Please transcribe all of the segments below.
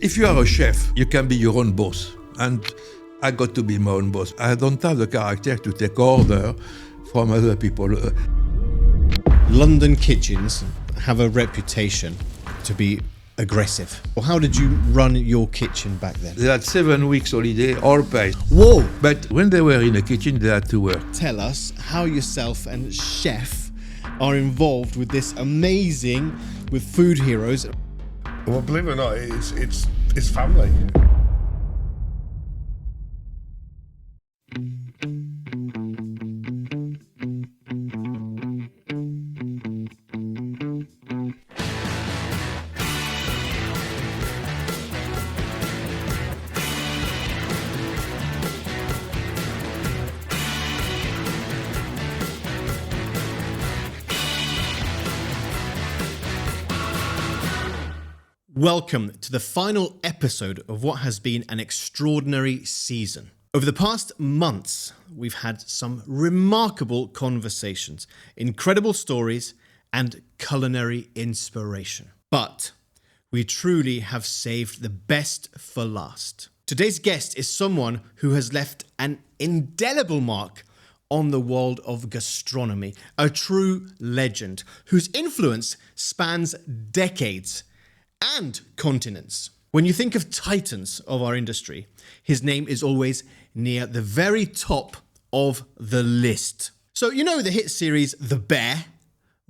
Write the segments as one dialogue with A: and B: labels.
A: If you are a chef, you can be your own boss. And I got to be my own boss. I don't have the character to take order from other people.
B: London kitchens have a reputation to be aggressive. Well, how did you run your kitchen back then?
A: They had 7 weeks holiday, all paid.
B: Whoa!
A: But when they were in the kitchen, they had to work.
B: Tell us how yourself and chef are involved with this amazing, with food heroes.
C: Well, believe it or not, it's family.
B: Welcome to the final episode of what has been an extraordinary season. Over the past months, we've had some remarkable conversations, incredible stories, and culinary inspiration. But we truly have saved the best for last. Today's guest is someone who has left an indelible mark on the world of gastronomy, a true legend whose influence spans decades and continents. When you think of titans of our industry, his name is always near the very top of the list. So you know the hit series The Bear?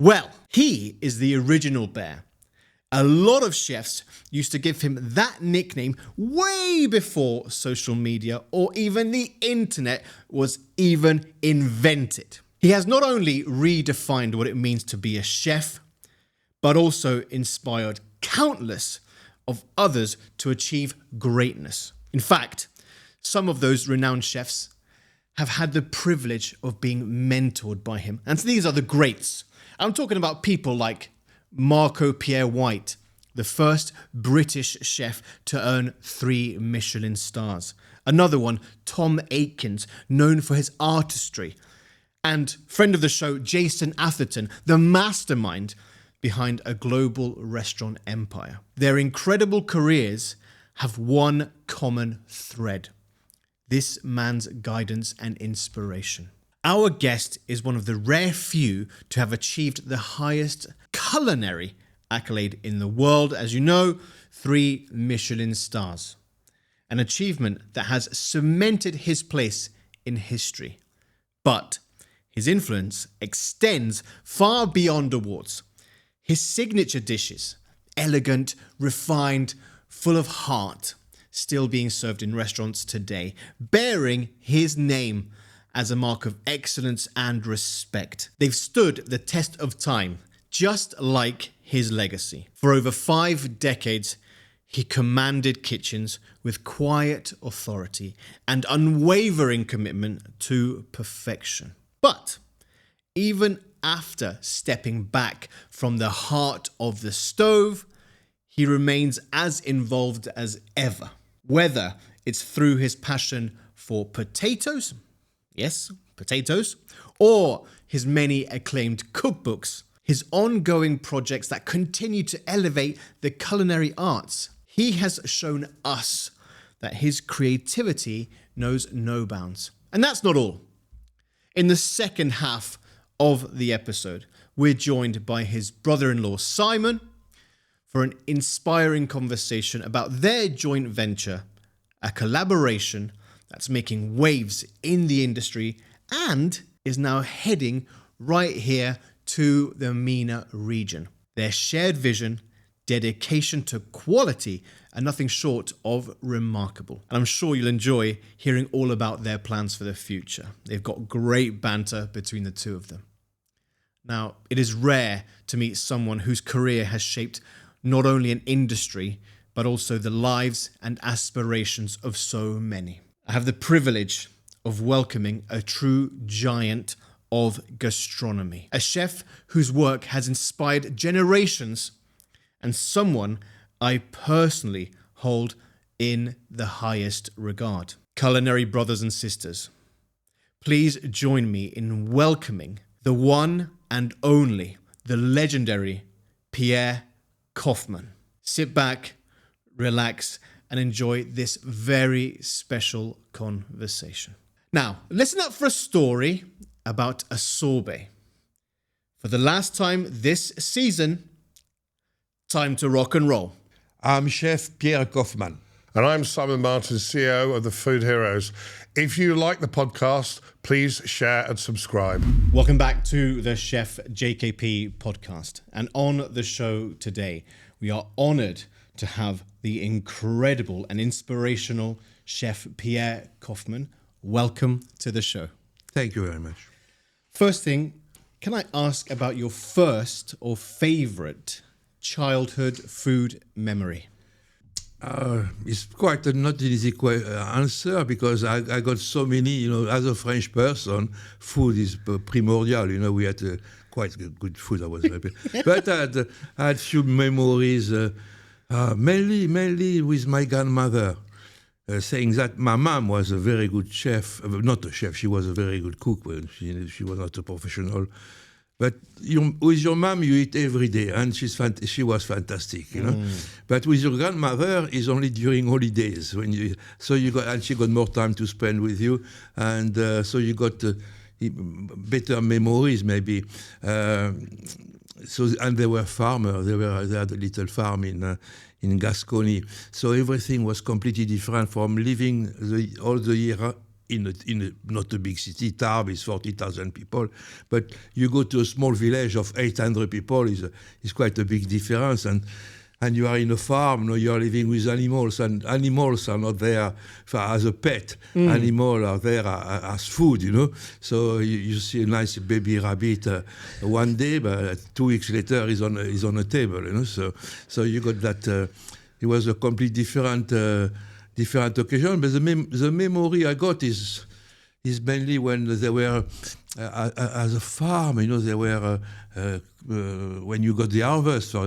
B: Well, he is the original bear. A lot of chefs used to give him that nickname way before social media or even the internet was even invented. He has not only redefined what it means to be a chef, but also inspired countless of others to achieve greatness. In fact, some of those renowned chefs have had the privilege of being mentored by him. And so these are the greats. I'm talking about people like Marco Pierre White, the first British chef to earn 3 Michelin stars. Another one, Tom Aikens, known for his artistry. And friend of the show, Jason Atherton, the mastermind behind a global restaurant empire. Their incredible careers have one common thread: this man's guidance and inspiration. Our guest is one of the rare few to have achieved the highest culinary accolade in the world. As you know, 3 Michelin stars. An achievement that has cemented his place in history. But his influence extends far beyond awards. His signature dishes, elegant, refined, full of heart, still being served in restaurants today, bearing his name as a mark of excellence and respect. They've stood the test of time, just like his legacy. For over 5 decades, he commanded kitchens with quiet authority and unwavering commitment to perfection. But even after stepping back from the heart of the stove, he remains as involved as ever. Whether it's through his passion for potatoes, yes, potatoes, or his many acclaimed cookbooks, his ongoing projects that continue to elevate the culinary arts, he has shown us that his creativity knows no bounds. And that's not all. In the second half of the episode, we're joined by his brother-in-law Simon for an inspiring conversation about their joint venture, a collaboration that's making waves in the industry and is now heading right here to the MENA region. Their shared vision, dedication to quality, and nothing short of remarkable. And I'm sure you'll enjoy hearing all about their plans for the future. They've got great banter between the two of them. Now, it is rare to meet someone whose career has shaped not only an industry, but also the lives and aspirations of so many. I have the privilege of welcoming a true giant of gastronomy, a chef whose work has inspired generations, and someone I personally hold in the highest regard. Culinary brothers and sisters, please join me in welcoming the one and only, the legendary Pierre Koffmann. Sit back, relax, and enjoy this very special conversation. Now, listen up for a story about a sorbet. For the last time this season, time to rock and roll.
A: I'm Chef Pierre Koffmann.
C: And I'm Simon Martin, CEO of the Food Heroes. If you like the podcast, please share and subscribe.
B: Welcome back to the Chef JKP Podcast. And on the show today, we are honored to have the incredible and inspirational Chef Pierre Koffmann. Welcome to the show.
A: Thank you very much.
B: First thing, can I ask about your first or favorite childhood food memory?
A: It's quite not an easy answer because I got so many, as a French person, food is primordial. We had quite good food, I was happy. But I had few memories, mainly with my grandmother, saying that my mom was a very good chef, not a chef, she was a very good cook, but she was not a professional. But with your mom, you eat every day, and she was fantastic, But with your grandmother, it's only during holidays and she got more time to spend with you, and so you got better memories maybe. And they were farmers. They had a little farm in Gascony, so everything was completely different from living all the year. In not a big city. Tarbes is 40,000 people, but you go to a small village of 800 people is quite a big difference. And you are in a farm, you are living with animals, and animals are not there as a pet. Animals are there as food, So you see a nice baby rabbit one day, but 2 weeks later is on a table, So you got that. It was a completely different occasion, but the memory I got is mainly when they were as a farm. They were when you got the harvest for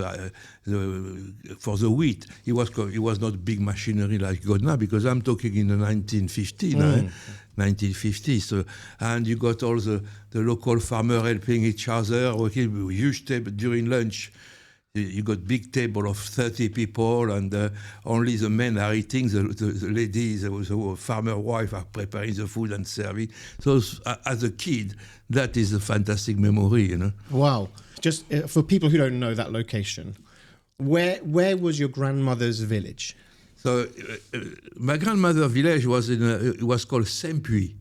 A: the wheat. It was not big machinery like God now, because I'm talking in the 1950s. 1950s. So, and you got all the local farmers helping each other, working huge table during lunch. You got big table of 30 people, and only the men are eating. The ladies, the farmer wife, are preparing the food and serving. So as a kid, that is a fantastic memory,
B: Wow. Just for people who don't know that location, where was your grandmother's village?
A: So my grandmother's village was called Saint-Puy.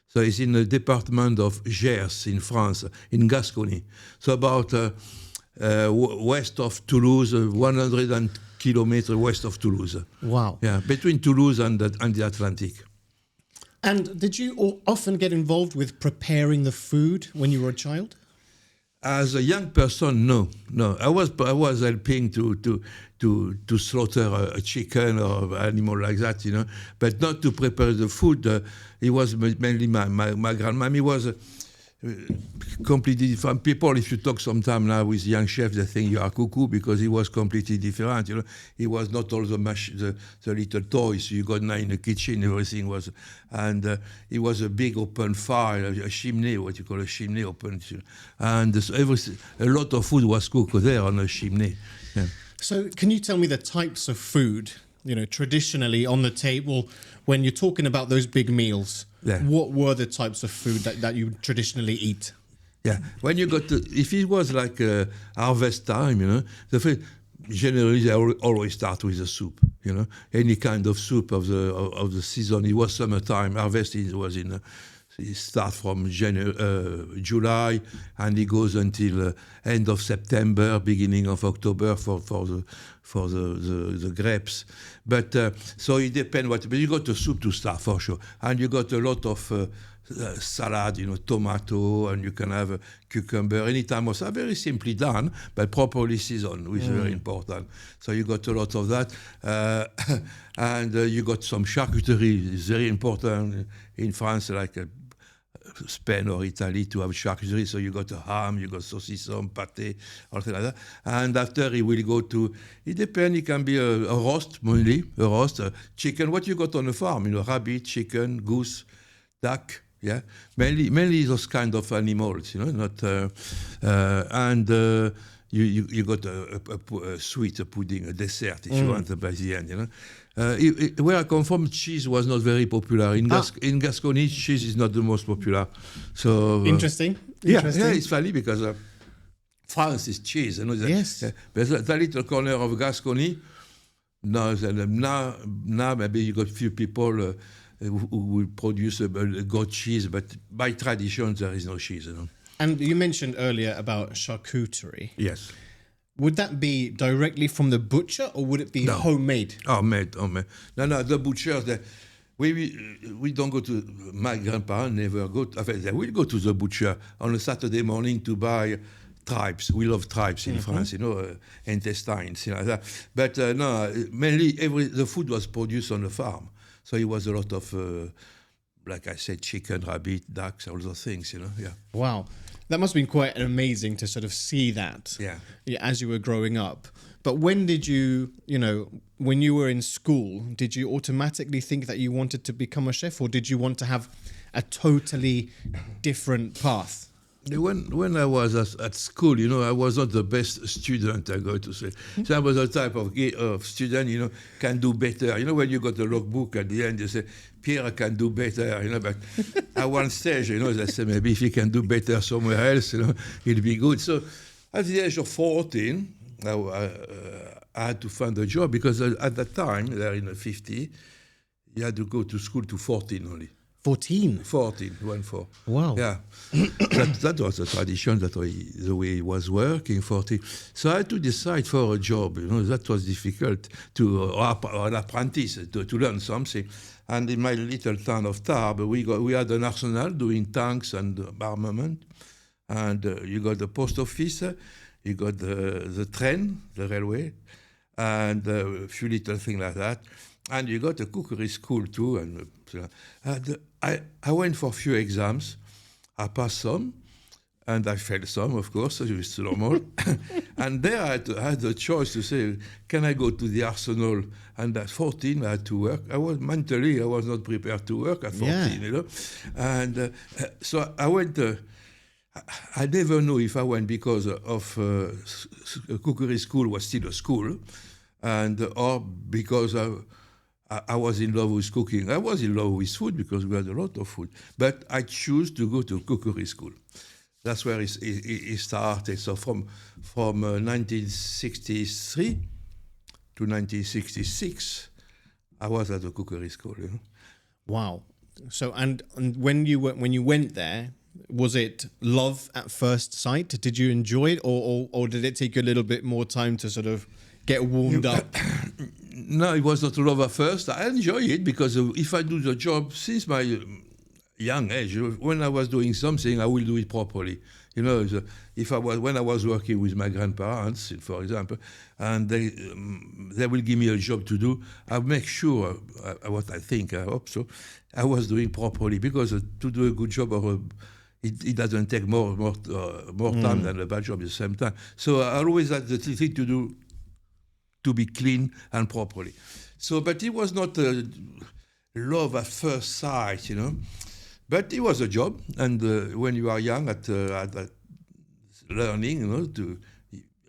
A: So it's in the department of Gers in France, in Gascony. So about west of Toulouse, 100 kilometers west of Toulouse.
B: Wow.
A: Yeah, between Toulouse and the Atlantic.
B: And did you often get involved with preparing the food when you were a child?
A: As a young person, no. I was helping to slaughter a chicken or animal like that, but not to prepare the food. It was mainly my grandma. It was completely different people. If you talk sometime now with young chefs, they think you are cuckoo, because it was completely different. It was not all the little toys you got now in the kitchen. Everything was, and it was a big open fire, a chimney, what you call a chimney open, and a lot of food was cooked there on a chimney. Yeah.
B: So, can you tell me the types of food, traditionally on the table when you're talking about those big meals?
A: Yeah.
B: What were the types of food that you traditionally eat?
A: Yeah, when you got if it was like harvest time, the food, generally they always start with a soup. Any kind of soup of the season. It was summertime. Harvest was it starts from July, and it goes until end of September, beginning of October for the grapes. But so it depends but you got a soup to start for sure, and you got a lot of salad, tomato, and you can have a cucumber anytime. Also very simply done, but properly seasoned, which is very important. So you got a lot of that, and you got some charcuterie. It's very important in France, like Spain or Italy, to have charcuterie. So you got a ham, you got saucisson, pâté, all things like that. And after it will go to, it depends, it can be a roast, mainly, chicken. What you got on the farm, rabbit, chicken, goose, duck, yeah, mainly those kind of animals, not, and you got a sweet, a pudding, a dessert if you want by the end. Where I come from, cheese was not very popular. In Gascony, cheese is not the most popular. So
B: Interesting.
A: Yeah, it's funny because France is cheese.
B: Yes.
A: But that little corner of Gascony, now maybe you got few people who will produce a goat cheese, but by tradition there is no cheese.
B: And you mentioned earlier about charcuterie.
A: Yes.
B: Would that be directly from the butcher, or would it be homemade?
A: Homemade. No, the butchers, we don't go to, my grandparents never go, they will go to the butcher on a Saturday morning to buy tripes. We love tripes in France, intestines, like that. But no, mainly the food was produced on the farm. So it was a lot of, like I said, chicken, rabbit, ducks, all those things, yeah.
B: Wow. That must have been quite amazing to sort of see that as you were growing up. But when did you, when you were in school, did you automatically think that you wanted to become a chef, or did you want to have a totally different path?
A: When I was at school, I was not the best student, I got to say. So I was a type of student, can do better. When you got the logbook at the end, you say, Pierre can do better, but at one stage, they say, maybe if he can do better somewhere else, it'll be good. So at the age of 14, I had to find a job because at that time, there in the 50, you had to go to school to 14 only.
B: 14?
A: 14, 1-4.
B: Wow.
A: Yeah. that was a tradition, the way it was working, 14. So I had to decide for a job, that was difficult, or an apprentice, to learn something. And in my little town of Tarbes, we had an arsenal doing tanks and armament. And you got the post office, you got the train, the railway, and a few little things like that. And you got a cookery school too. And I went for a few exams. I passed some, and I failed some, of course, it's normal. And there I had the choice to say, can I go to the arsenal? And at 14, I had to work. I was not prepared to work at 14, And so I went. I never know if I went because of cookery school was still a school, or because I was in love with cooking. I was in love with food because we had a lot of food. But I chose to go to cookery school. That's where it started. So from 1963 to 1966, I was at the cookery school.
B: Wow. So and when you went there, was it love at first sight? Did you enjoy it, or did it take you a little bit more time to sort of get warmed up?
A: No, it was not love at first. I enjoy it because if I do the job since my young age, when I was doing something, I will do it properly. When I was working with my grandparents, for example, and they will give me a job to do, I make sure what I think. I hope so. I was doing properly because to do a good job it doesn't take more time than a bad job at the same time. So I always had the thing to be clean and properly. So, but it was not love at first sight, But it was a job, and when you are young at learning,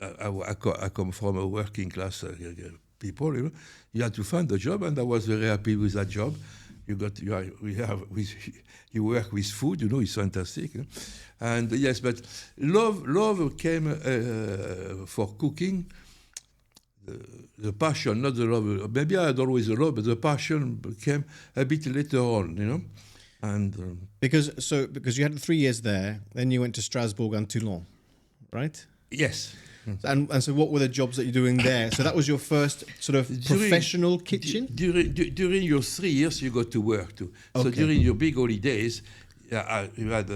A: I come from a working class people, you had to find a job, and I was very happy with that job. You work with food, it's fantastic. And yes, but love came for cooking. The passion, not the love. Maybe I had always a love, but the passion came a bit later on, And
B: because you had 3 years there, then you went to Strasbourg and Toulon, right?
A: Yes.
B: And so what were the jobs that you're doing there? So that was your first sort of professional kitchen?
A: During your 3 years, you got to work too. So during your big holidays, you had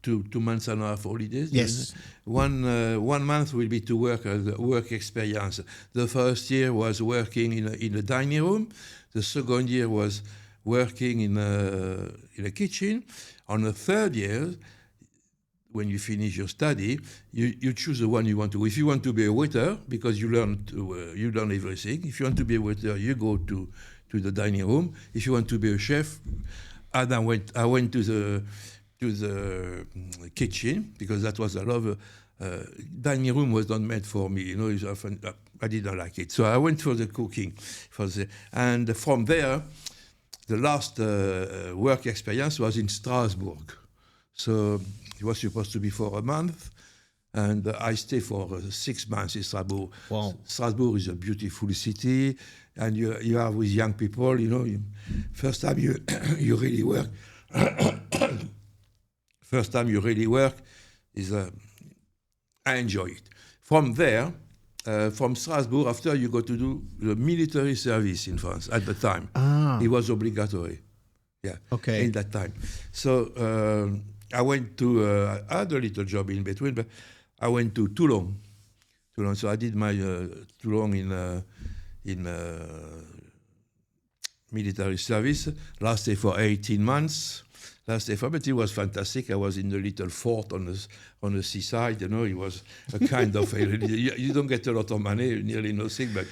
A: 2 months and a half holidays.
B: Yes.
A: 1 month will be to work as a work experience. The first year was working in a dining room. The second year was working in a kitchen. On the third year, when you finish your study, you choose the one you want to. If you want to be a waiter, because you learn everything. If you want to be a waiter, you go to the dining room. If you want to be a chef, and I went to the kitchen because that was a dining room was not meant for me. It's often, I didn't like it. So I went for the cooking. And from there, the last work experience was in Strasbourg. So it was supposed to be for a month. And I stayed for 6 months in Strasbourg.
B: Wow.
A: Strasbourg is a beautiful city. And you are with young people, first time you really work. First time you really work is I enjoy it. From there, from Strasbourg, after you go to do the military service in France at the time. It was obligatory. Yeah.
B: Okay.
A: In that time. So I went to, I had a little job in between, but I went to Toulon. So I did my Toulon in military service. Lasted for 18 months. But it was fantastic. I was in the little fort on the seaside. It was a kind of you don't get a lot of money, nearly nothing, but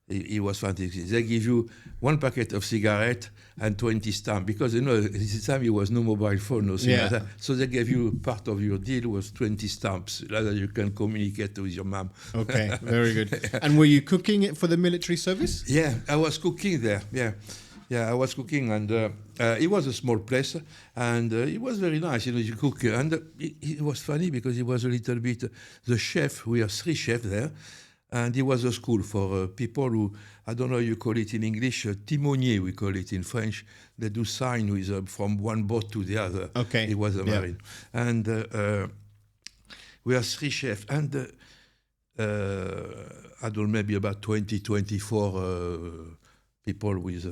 A: it was fantastic. They give you 1 packet of cigarette and 20 stamps because at this time there was no mobile phone, nothing like that. So they gave you part of your deal was 20 stamps that you can communicate with your mom.
B: Okay, very good. And were you cooking it for the military service?
A: Yeah, I was cooking there. Yeah, I was cooking, and it was a small place, and it was very nice. You cook, and it was funny because it was a little bit. The chef, we have 3 chefs there, and it was a school for people who, I don't know how you call it in English, timonier we call it in French. They do sign with from one boat to the other.
B: Okay.
A: It was a marine, and we have 3 chefs, and I don't know, maybe about 20, 24. People with,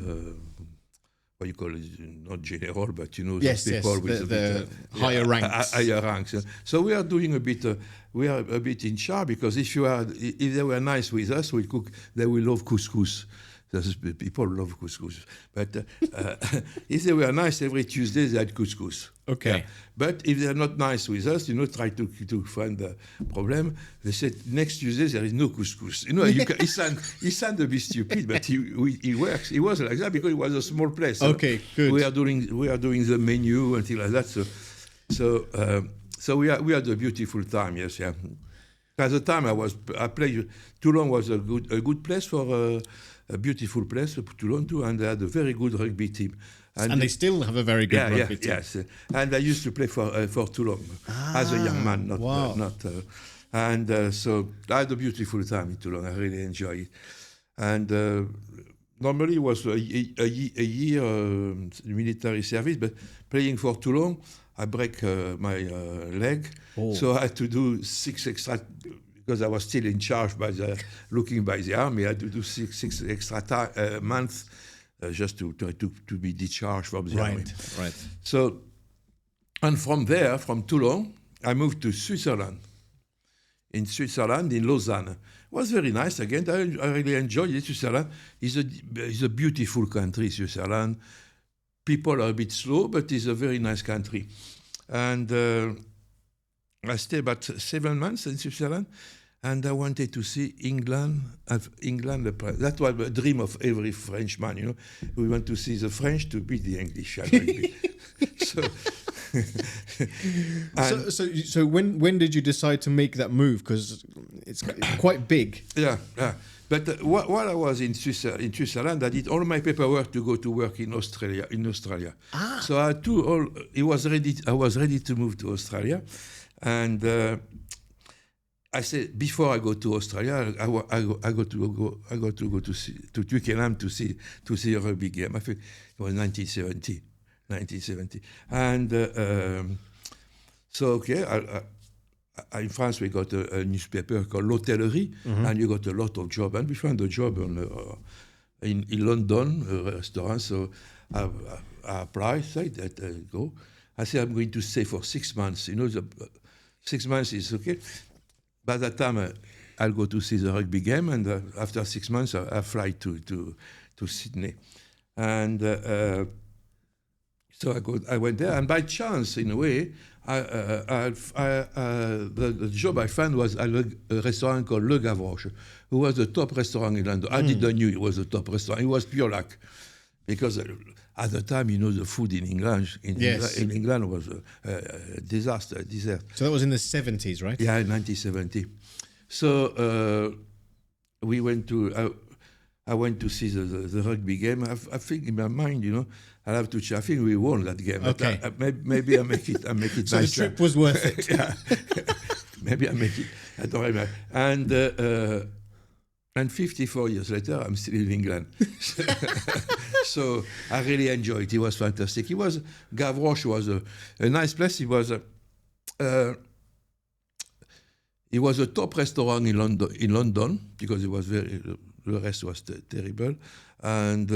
A: what you call it, not general, but people with
B: the higher ranks.
A: Higher ranks. So we are doing a bit, we are a bit in charge because if they were nice with us, we cook. They will love couscous. People love couscous. But if they were nice, every Tuesday they had couscous.
B: Okay.
A: Yeah. But if they're not nice with us, try to find a problem. They said next Tuesday there is no couscous. He sound a bit stupid, but he works. It was like that because it was a small place.
B: Okay, good.
A: We are doing the menu and things like that. So we had a beautiful time. Yes, yeah. At the time I played. Toulon was a good place for. A beautiful place, Toulon too, and they had a very good rugby team.
B: And they still have a very good rugby team.
A: Yes. And I used to play for Toulon as a young man, so I had a beautiful time in Toulon. I really enjoyed it. And normally it was a year military service, but playing for Toulon, I break my leg, so I had to do 6 extra. Because I was still in charge looking by the army, I had to do 6 extra months just to be discharged from the army.
B: Right.
A: So, and from there, from Toulon, I moved to Switzerland. In Switzerland, in Lausanne. It was very nice again. I really enjoyed it. Switzerland is a beautiful country, Switzerland. People are a bit slow, but it's a very nice country. And I stayed about 7 months in Switzerland, and I wanted to see England. That was a dream of every Frenchman. We want to see the French to beat the English.
B: So when did you decide to make that move? Because it's quite big.
A: Yeah. But while I was in Switzerland, I did all my paperwork to go to work in Australia. So I was ready to move to Australia. And I said, before I go to Australia, I got to go to Twickenham to see a rugby game. I think it was 1970. And in France we got a newspaper called L'Hôtellerie, and you got a lot of jobs. And we found a job in London, a restaurant. So I applied, go. I said, I'm going to stay for 6 months. 6 months is okay. By that time, I'll go to see the rugby game, and after 6 months, I fly to Sydney. And so I went there, and by chance, in a way, the job I found was at a restaurant called Le Gavroche, who was the top restaurant in London. I didn't know it was a top restaurant. It was pure luck, because at the time, the food in England
B: Yes.
A: in England was a disaster, a desert.
B: So that was in the 70s, right?
A: Yeah, in 1970. So we went to. I went to see the rugby game. I think in my mind, I'll have to. I think we won that game.
B: Okay.
A: Maybe I make it. I make it.
B: So
A: nice.
B: the trip was worth it.
A: Yeah. Maybe I make it. I don't remember. And 54 years later, I'm still in England. So I really enjoyed it. It was fantastic. Gavroche was a nice place. It was a top restaurant in London because it was the rest was terrible. And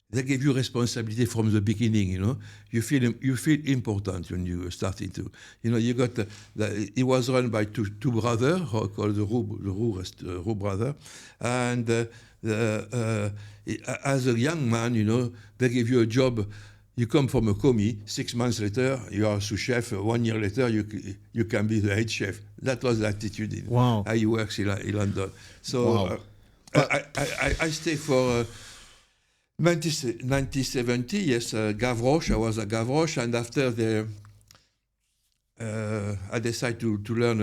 A: they gave you responsibility from the beginning, You feel important when you started to, you got, it was run by two brothers called the Roux brother. And as a young man, they give you a job. You come from a commis, 6 months later, you are sous chef. 1 year later, you can be the head chef. That was the attitude in how he works in London. So I stayed for 1970, yes, Gavroche. I was at Gavroche, and after I decided to learn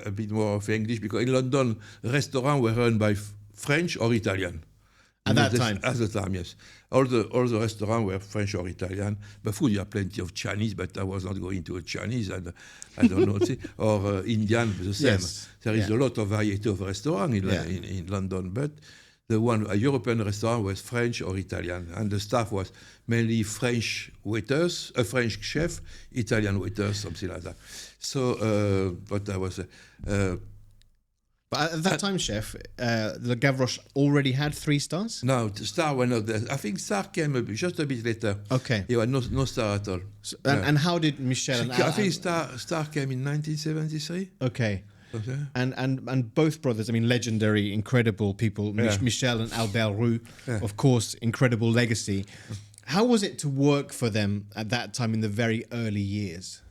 A: a bit more of English because in London, restaurants were run by French or Italian.
B: At that time?
A: At the time, yes. All the restaurants were French or Italian. But food, you have plenty of Chinese, but I was not going to a Chinese, and I don't know, or Indian, the same.
B: Yes.
A: There is a lot of variety of restaurants in London, but a European restaurant was French or Italian, and the staff was mainly French waiters, a French chef, Italian waiters, something like that. So, but I was...
B: But at that time, chef, the Gavroche already had 3 stars?
A: No, the star were not there. I think star came just a bit later.
B: Okay.
A: He was no star at all.
B: So, and how did Michelin...
A: I think star came in 1973.
B: Okay.
A: Okay.
B: And both brothers, I mean, legendary, incredible people, Michel and Albert Roux, of course, incredible legacy. How was it to work for them at that time in the very early years?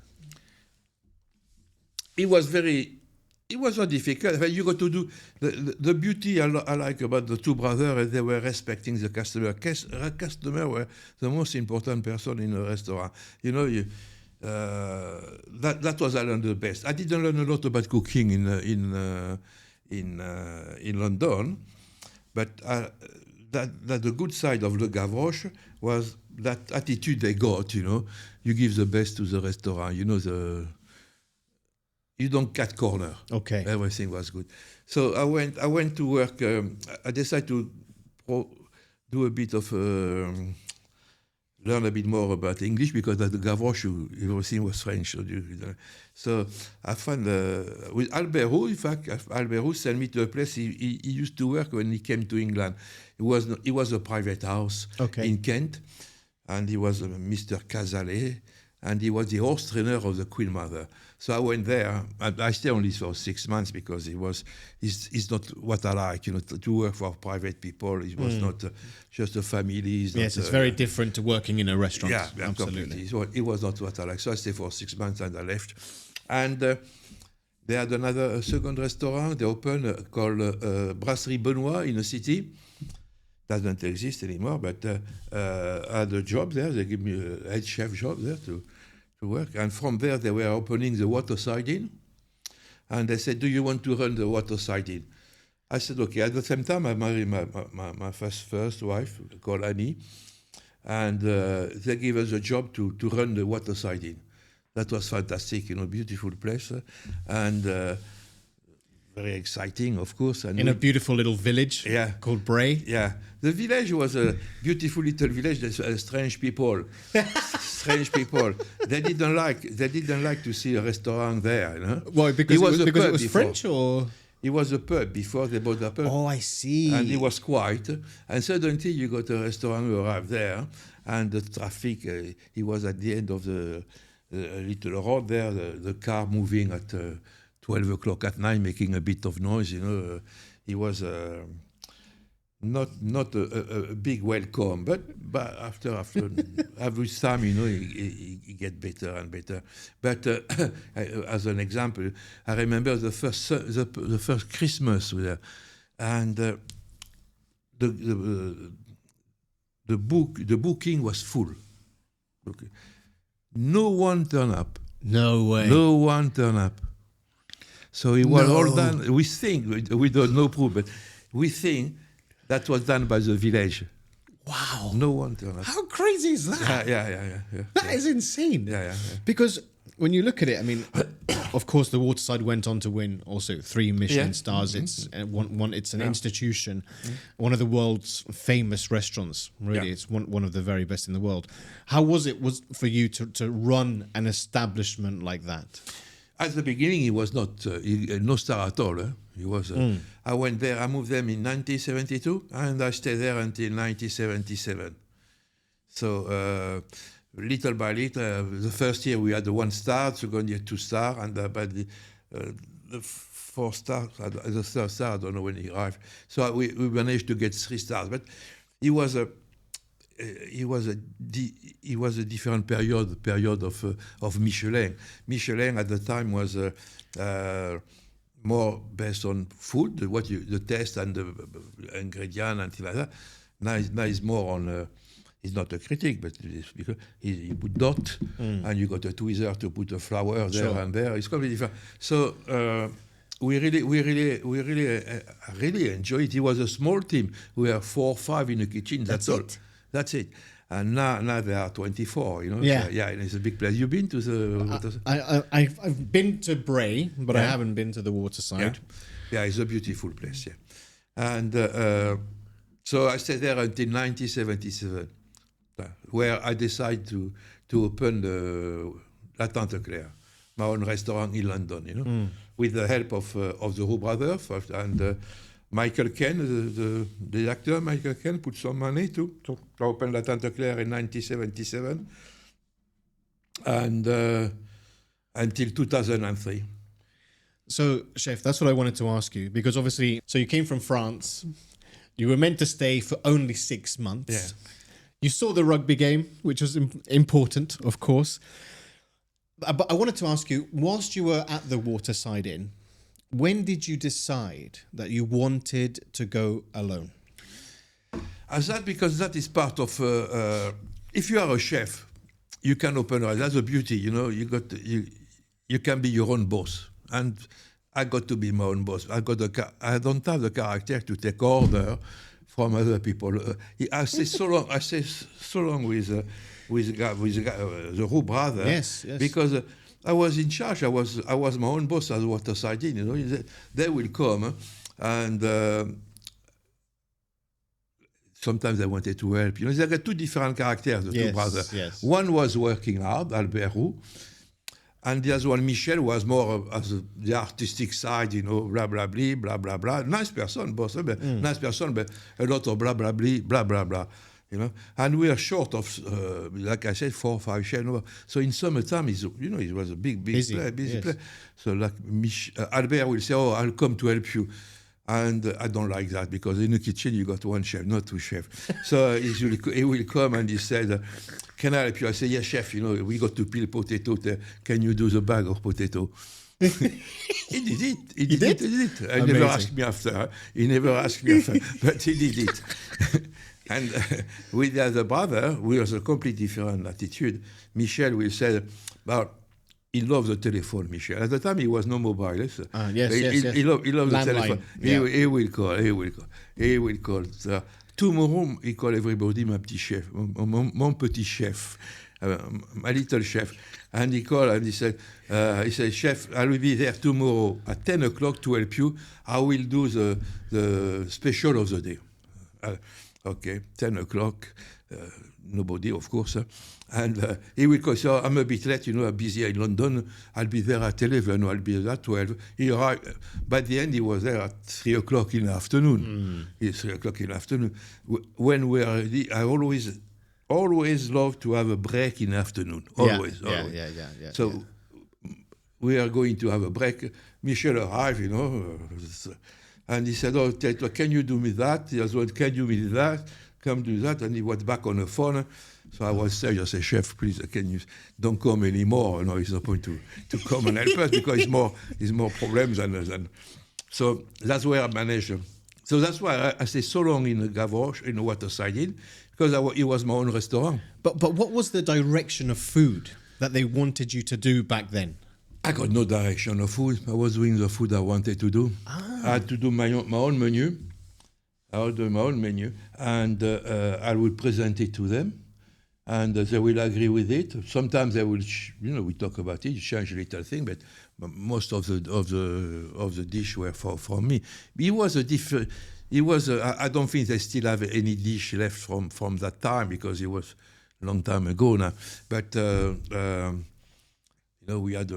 A: It was not difficult. You got to do the beauty I like about the two brothers. They were respecting the customer. Customer were the most important person in a restaurant. That was I learned the best. I didn't learn a lot about cooking in London, but that the good side of Le Gavroche was that attitude they got. You give the best to the restaurant. You don't cut corner.
B: Okay.
A: Everything was good. So I went to work. I decided to do a bit of learn a bit more about English because at the Gavroche everything was French. So I found with Albert Roux. In fact, Albert Roux sent me to a place he used to work when he came to England. It was a private house in Kent, and he was Mr. Cazalet, and he was the horse trainer of the Queen Mother. So I went there. I stayed only for 6 months because it's not what I like, to work for private people. It was not just a family.
B: Yes, it's very different to working in a restaurant.
A: Yeah,
B: absolutely.
A: Completely. So it was not what I like. So I stayed for 6 months and I left. And they had a second restaurant. They opened called Brasserie Benoît in the city. Doesn't exist anymore, but I had a job there. They gave me a head chef job there to work. And from there, they were opening the Waterside Inn. And they said, do you want to run the Waterside Inn? I said, okay. At the same time, I married my first wife, called Annie. And they gave us a job to run the Waterside Inn. That was fantastic, beautiful place. And very exciting, of course. And
B: in a beautiful little village called Bray.
A: Yeah. The village was a beautiful little village. There's strange people. Strange people. They didn't like to see a restaurant there.
B: Why? Because it was French, or
A: it was a pub before they bought the pub.
B: Oh, I see.
A: And it was quiet. And suddenly you got a restaurant, you arrive there, and the traffic. It was at the end of the little road there. The car moving at 12 o'clock at night, making a bit of noise. It was. Not a big welcome, but after with time, it get better and better. But as an example, I remember the first Christmas there, and the the booking was full. Okay. No one turned up.
B: No way.
A: No one turned up. So it was all done. We think, we don't know proof, but we think that was done by the village.
B: Wow.
A: No one turned up.
B: How crazy is that?
A: Yeah.
B: That is insane.
A: Yeah.
B: Because when you look at it, I mean, of course, the Waterside went on to win also 3 Michelin stars. It's it's an institution, one of the world's famous restaurants. Really, it's one of the very best in the world. How was it for you to run an establishment like that?
A: At the beginning, he was not no star at all. He was. I went there. I moved them in 1972, and I stayed there until 1977. So. Little by little, the first year we had 1 star, second year 2 star, and by the 4th star, the 3rd star, I don't know when he arrived. So we managed to get 3 stars. But it was a different period of Michelin. Michelin at the time was more based on food, the taste and the ingredient and things like that. Now it's more on. He's not a critic, but it's because he put dot, and you got a tweezer to put a flower there and there. It's completely different. So we really enjoyed it. It was a small team. We were 4 or 5 in the kitchen. That's all. That's it. And now there are 24. You know.
B: Yeah.
A: So, and it's a big place. You've been to the?
B: I've been to Bray, but I haven't been to the Waterside.
A: Yeah, it's a beautiful place. Yeah, and so I stayed there until 1977. Where I decided to open La Tante Claire, my own restaurant in London, you know, with the help of the Roux brothers and Michael Caine, the actor Michael Caine, put some money to open La Tante Claire in 1977 and until 2003.
B: So, Chef, that's what I wanted to ask you, because obviously, so you came from France, you were meant to stay for only 6 months.
A: Yeah.
B: You saw the rugby game, which was important, of course. But I wanted to ask you, whilst you were at the Waterside Inn, when did you decide that you wanted to go alone?
A: Because that is part of. If you are a chef, you can open. That's the beauty, you know. You can be your own boss, and I got to be my own boss. I don't have the character to take order from other people. I stay so long with the Roux brother.
B: Yes.
A: Because I was in charge. I was my own boss at the Waterside Inn. You know, they will come, and sometimes I wanted to help. You know, they got 2 different characters. The 2 brothers.
B: Yes.
A: One was working hard, Albert Roux. And the other one, Michel, was more of the artistic side, you know, blah, blah, blah, blah, blah, blah. Nice person, boss, nice person, but a lot of blah, blah, blah, blah, blah, blah, you know. And we are short of, like I said, 4 or 5 chefs. So in summertime, it was a big busy place. So like Albert will say, oh, I'll come to help you. And I don't like that, because in the kitchen you got 1 chef, not 2 chefs. So he will come and he said, can I help you? I say, yes, chef, you know, we got to peel potato. Can you do the bag of potato? He did it. He did it. He never asked me after. But he did it. And with the other brother, we have a completely different attitude. Michel will say, well, he loves the telephone, Michel. At the time, he was no mobile.
B: Yes.
A: He loves the telephone.
B: Yeah.
A: He will call. So, tomorrow, he call everybody my petit chef, mon petit chef, my little chef. And he called and he said, chef, I will be there tomorrow at 10 o'clock to help you. I will do the special of the day. Okay, 10 o'clock. Nobody, of course. And he will call, so I'm a bit late, you know, I'm busy in London. I'll be there at 11 or I'll be there at 12. He arrived. By the end, he was there at 3 o'clock in the afternoon. It's 3 o'clock in the afternoon. When we are ready, I always love to have a break in the afternoon. Always.
B: Yeah.
A: So we are going to have a break. Michel arrived, you know, and he said, oh, can you do me that? The other one, can you do me that? Come do that. And he was back on the phone. So I was saying, I said, chef, please, can you don't come anymore? No, it's no point to come and help us, because it's more problems than. So that's where I managed So that's why I stayed so long in the Gavroche, in the Waterside Inn, because it was my own restaurant.
B: But what was the direction of food that they wanted you to do back then?
A: I got no direction of food. I was doing the food I wanted to do. I had to do my own menu. I would do my own menu, and I would present it to them, and they will agree with it. Sometimes they will, we talk about it, change a little thing, but most of the dish were from me. It was a different. It was. I don't think they still have any dish left from that time because it was a long time ago now. But we had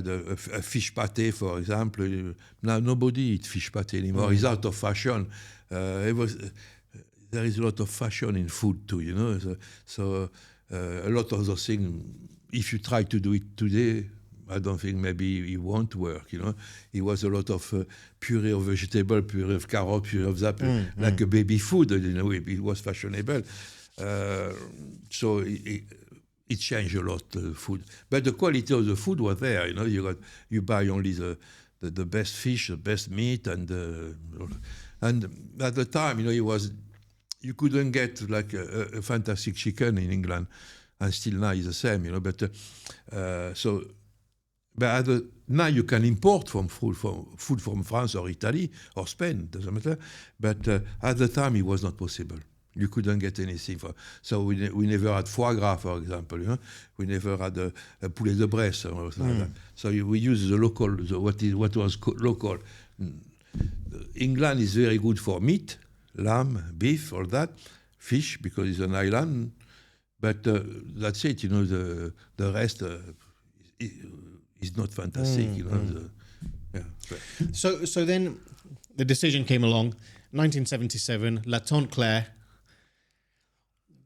A: a fish pâté, for example. Now nobody eats fish pâté anymore. It's out of fashion. There is a lot of fashion in food too, So a lot of those things, if you try to do it today, I don't think maybe it won't work, It was a lot of puree of vegetable, puree of carrot, puree of that, like a baby food, it was fashionable. So it changed a lot, food. But the quality of the food was there, you buy only the best fish, the best meat, and at the time, you couldn't get like a fantastic chicken in England, and still now it's the same, But now you can import food from France or Italy or Spain, doesn't matter. But at the time, it was not possible. You couldn't get anything. So we never had foie gras, for example. We never had a poulet de Bresse. Or like that. So we use the local, what was local. England is very good for meat, lamb, beef, all that, fish, because it's an island. But that's it. The rest is not fantastic.
B: So then the decision came along, 1977, La Tante Claire.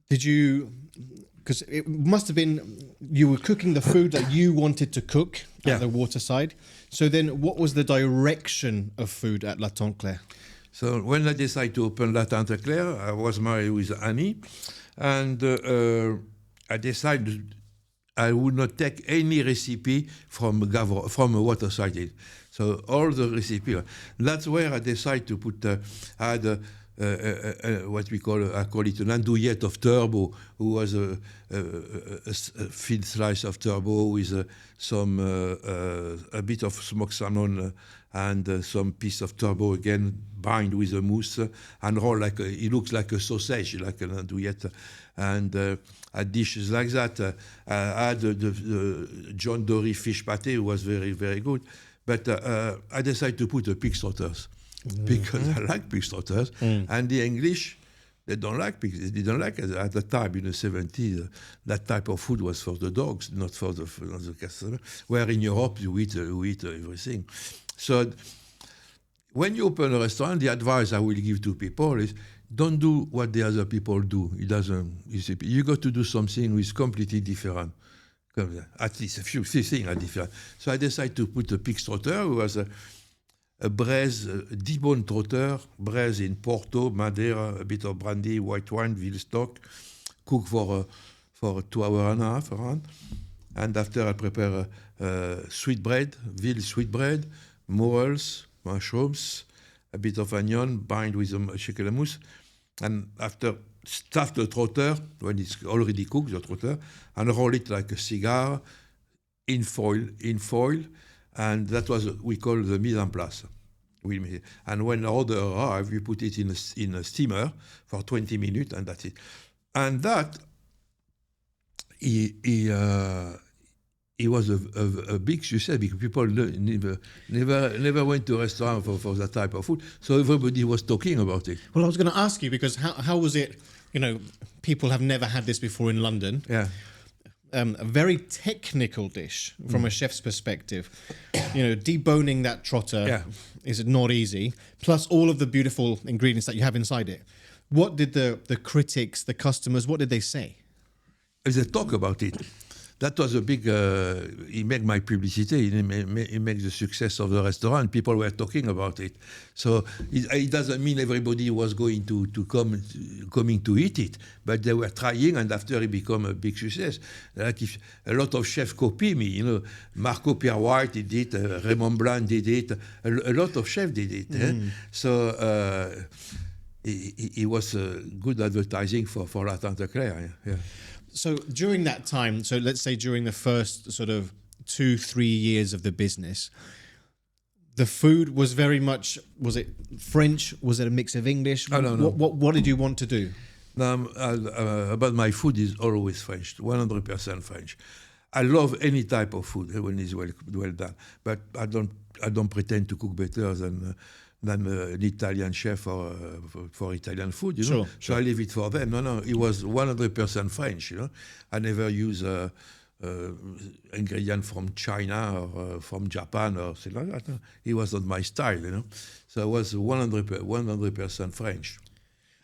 B: Did you, because it must have been, you were cooking the food that you wanted to cook at the Waterside. So then what was the direction of food at La Tante Claire?
A: So when I decided to open La Tante Claire, I was married with Annie, and I decided I would not take any recipe from a Waterside Inn. So all the recipe. That's where I decided to put. I had what we call, I call it an andouillette of turbot, who was a thin slice of turbot with a bit of smoked salmon and some piece of turbot again, bind with a mousse and roll it looks like a sausage, like an andouillette. And at dishes like that, I had the John Dory fish pâté, was very, very good. But I decided to put a pig trotters. Because I like pig trotters, and the English, they don't like pigs. They didn't like it at the time in the 70s. That type of food was for the dogs, not for the customers. Where in Europe you eat everything. So when you open a restaurant, the advice I will give to people is don't do what the other people do. It doesn't. You got to do something which is completely different. At least a few things are different. So I decided to put a pig trotter, who was a braise, deboned trotter, braise in Porto, Madeira, a bit of brandy, white wine, veal stock, cook for 2 hours and a half around. And after I prepare sweetbread, veal sweetbread, morels, mushrooms, a bit of onion, bind with a chicken mousse. And after, stuff the trotter, when it's already cooked, the trotter, and roll it like a cigar in foil. And that was we call the mise en place. And when the order arrives, we put it in a steamer for 20 minutes, and that's it. And that it was a big success because people never went to a restaurant for that type of food. So everybody was talking about it.
B: Well, I was going to ask you, because how was it? People have never had this before in London.
A: Yeah.
B: A very technical dish from a chef's perspective. Deboning that trotter is not easy. Plus all of the beautiful ingredients that you have inside it. What did the critics, the customers, what did they say?
A: They talk about it. that was a big. He made my publicity. He made the success of the restaurant. People were talking about it. So it doesn't mean everybody was going to coming to eat it, but they were trying, and after it became a big success. Like if a lot of chefs copy me, Marco Pierre White did it, Raymond Blanc did it, a lot of chefs did it. So it was good advertising for La Tante Claire. Yeah.
B: So during that time, so let's say during the first sort of 2-3 years of the business, the food was very much, was it French? Was it a mix of English?
A: No.
B: What did you want to do?
A: About my food is always French, 100% French. I love any type of food when it's well done, but I don't pretend to cook better than an Italian chef for Italian food,
B: Sure.
A: So I leave it for them. No, it was 100% French, I never use ingredient from China or from Japan or something like that. No. It was not my style, So it was 100% French.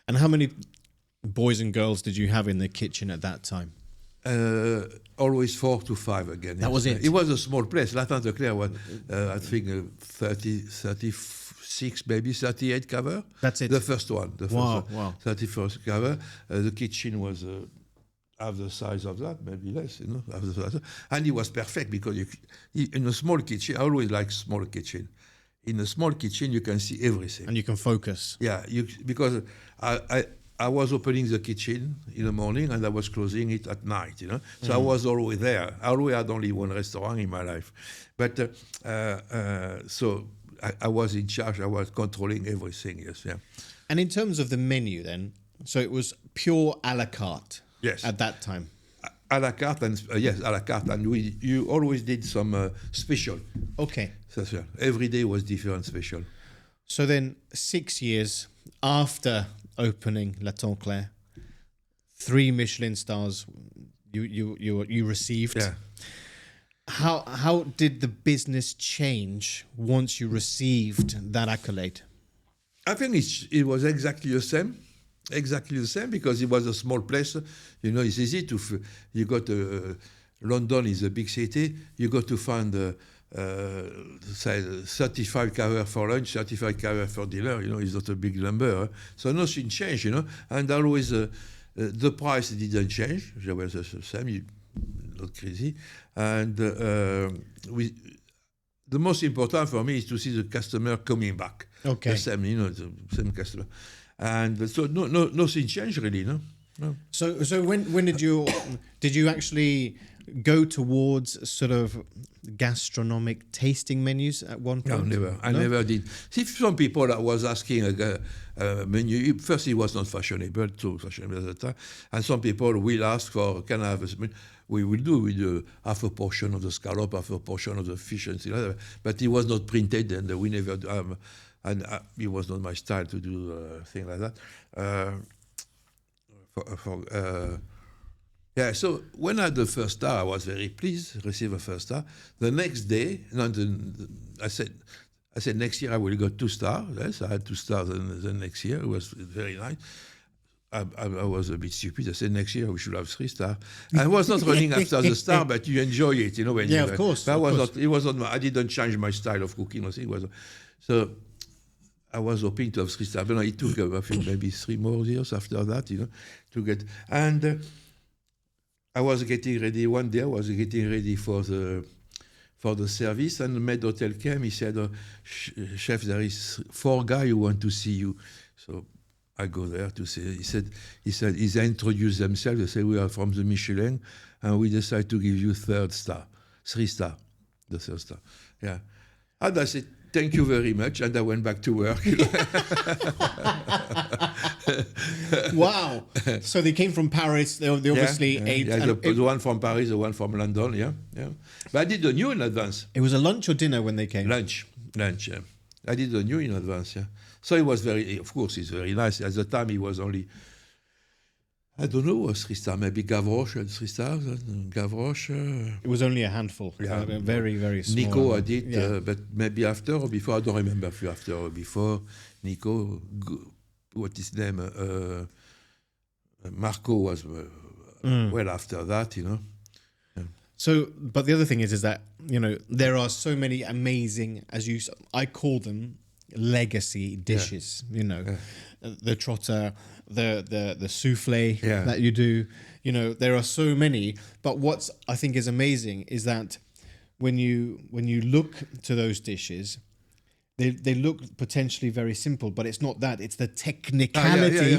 B: And how many boys and girls did you have in the kitchen at that time?
A: Always 4 to 5 again.
B: That was it?
A: It was a small place. La Tante Claire was, I think, 36, maybe 38 cover.
B: That's it?
A: The first one.
B: Wow.
A: 31st cover. The kitchen was half the size of that, maybe less, half the size. And it was perfect because in a small kitchen, I always like small kitchen. In a small kitchen, you can see everything.
B: And you can focus.
A: Yeah, because I was opening the kitchen in the morning and I was closing it at night, So I was always there. I always had only one restaurant in my life. But so I was in charge. I was controlling everything, yes, yeah.
B: And in terms of the menu then, so it was pure a la carte at that time?
A: A la carte, and yes, a la carte. And you always did some special.
B: Okay.
A: So, every day was different special.
B: So then 6 years after opening La Tante Claire, 3 Michelin stars you received.
A: Yeah.
B: How did the business change once you received that accolade?
A: I think it was exactly the same because it was a small place. It's easy to. You got London is a big city. You got to find 35 cover for lunch, 35 cover for dinner. It's not a big number. So nothing changed. And always the price didn't change. It was the same. Not crazy. And the most important for me is to see the customer coming back.
B: Okay.
A: The same, the same customer. And so nothing changed really, no.
B: So when did you actually go towards sort of gastronomic tasting menus at one point?
A: No, never. I never did. See, some people that was asking a menu. First, it was not fashionable, too fashionable at the time. And some people will ask for, can I have a menu? We will do with half a portion of the scallop, half a portion of the fish, and things like that. But it was not printed, and we never do. And it was not my style to do things like that. So when I had the first star, I was very pleased, receive a first star. The next day, I said next year I will get 2 stars. Yes, I had 2 stars the next year. It was very nice. I was a bit stupid. I said next year we should have 3 stars. I was not running after the star, but you enjoy it, when
B: of course.
A: It was not. I didn't change my style of cooking. So I was hoping to have 3 stars. But it took I think maybe 3 more years after that, to get. And I was getting ready one day. I was getting ready for the service, and the maid hotel came. He said, "Chef, there is 4 guys who want to see you." So I go there to see. He introduced themselves. They say, "We are from the Michelin, and we decide to give you 3 stars, the 3rd star." Yeah, and I said, "Thank you very much," and I went back to work.
B: Wow! So they came from Paris. They obviously ate.
A: The one from Paris, the one from London. Yeah. But I did the new in advance.
B: It was a lunch or dinner when they came.
A: Lunch. Yeah. I did the new in advance. Yeah. So it was of course, it's very nice. At the time, it was only, I don't know, 3 stars, maybe Gavroche had 3 stars. Gavroche.
B: It was only a handful.
A: Yeah.
B: Very, very small.
A: Nico I did, but maybe after or before. I don't remember if after or before. Nico, what is his name? Marco was well after that,
B: So, but the other thing is that, you know, there are so many amazing, I call them legacy dishes, you know, the trotter, the souffle that you do, you know, there are so many. But what's I think is amazing is that when you look to those dishes, they look potentially very simple, but it's not that. It's the technicality,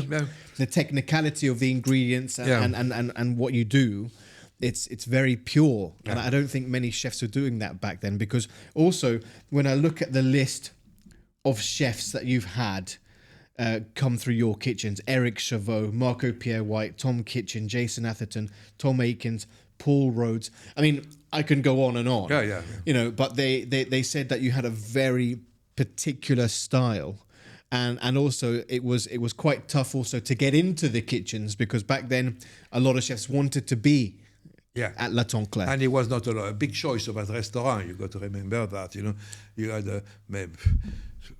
B: the technicality of the ingredients and what you do. It's very pure, and I don't think many chefs were doing that back then. Because also, when I look at the list of chefs that you've had come through your kitchens: Eric Chavot, Marco Pierre White, Tom Kitchen, Jason Atherton, Tom Aikens, Paul Rhodes. I mean, I can go on and on. You know, but they said that you had a very particular style. And also it was quite tough also to get into the kitchens, because back then a lot of chefs wanted to be at La Tante Claire.
A: And it was not a big choice about restaurant. You got to remember that, you know. You had maybe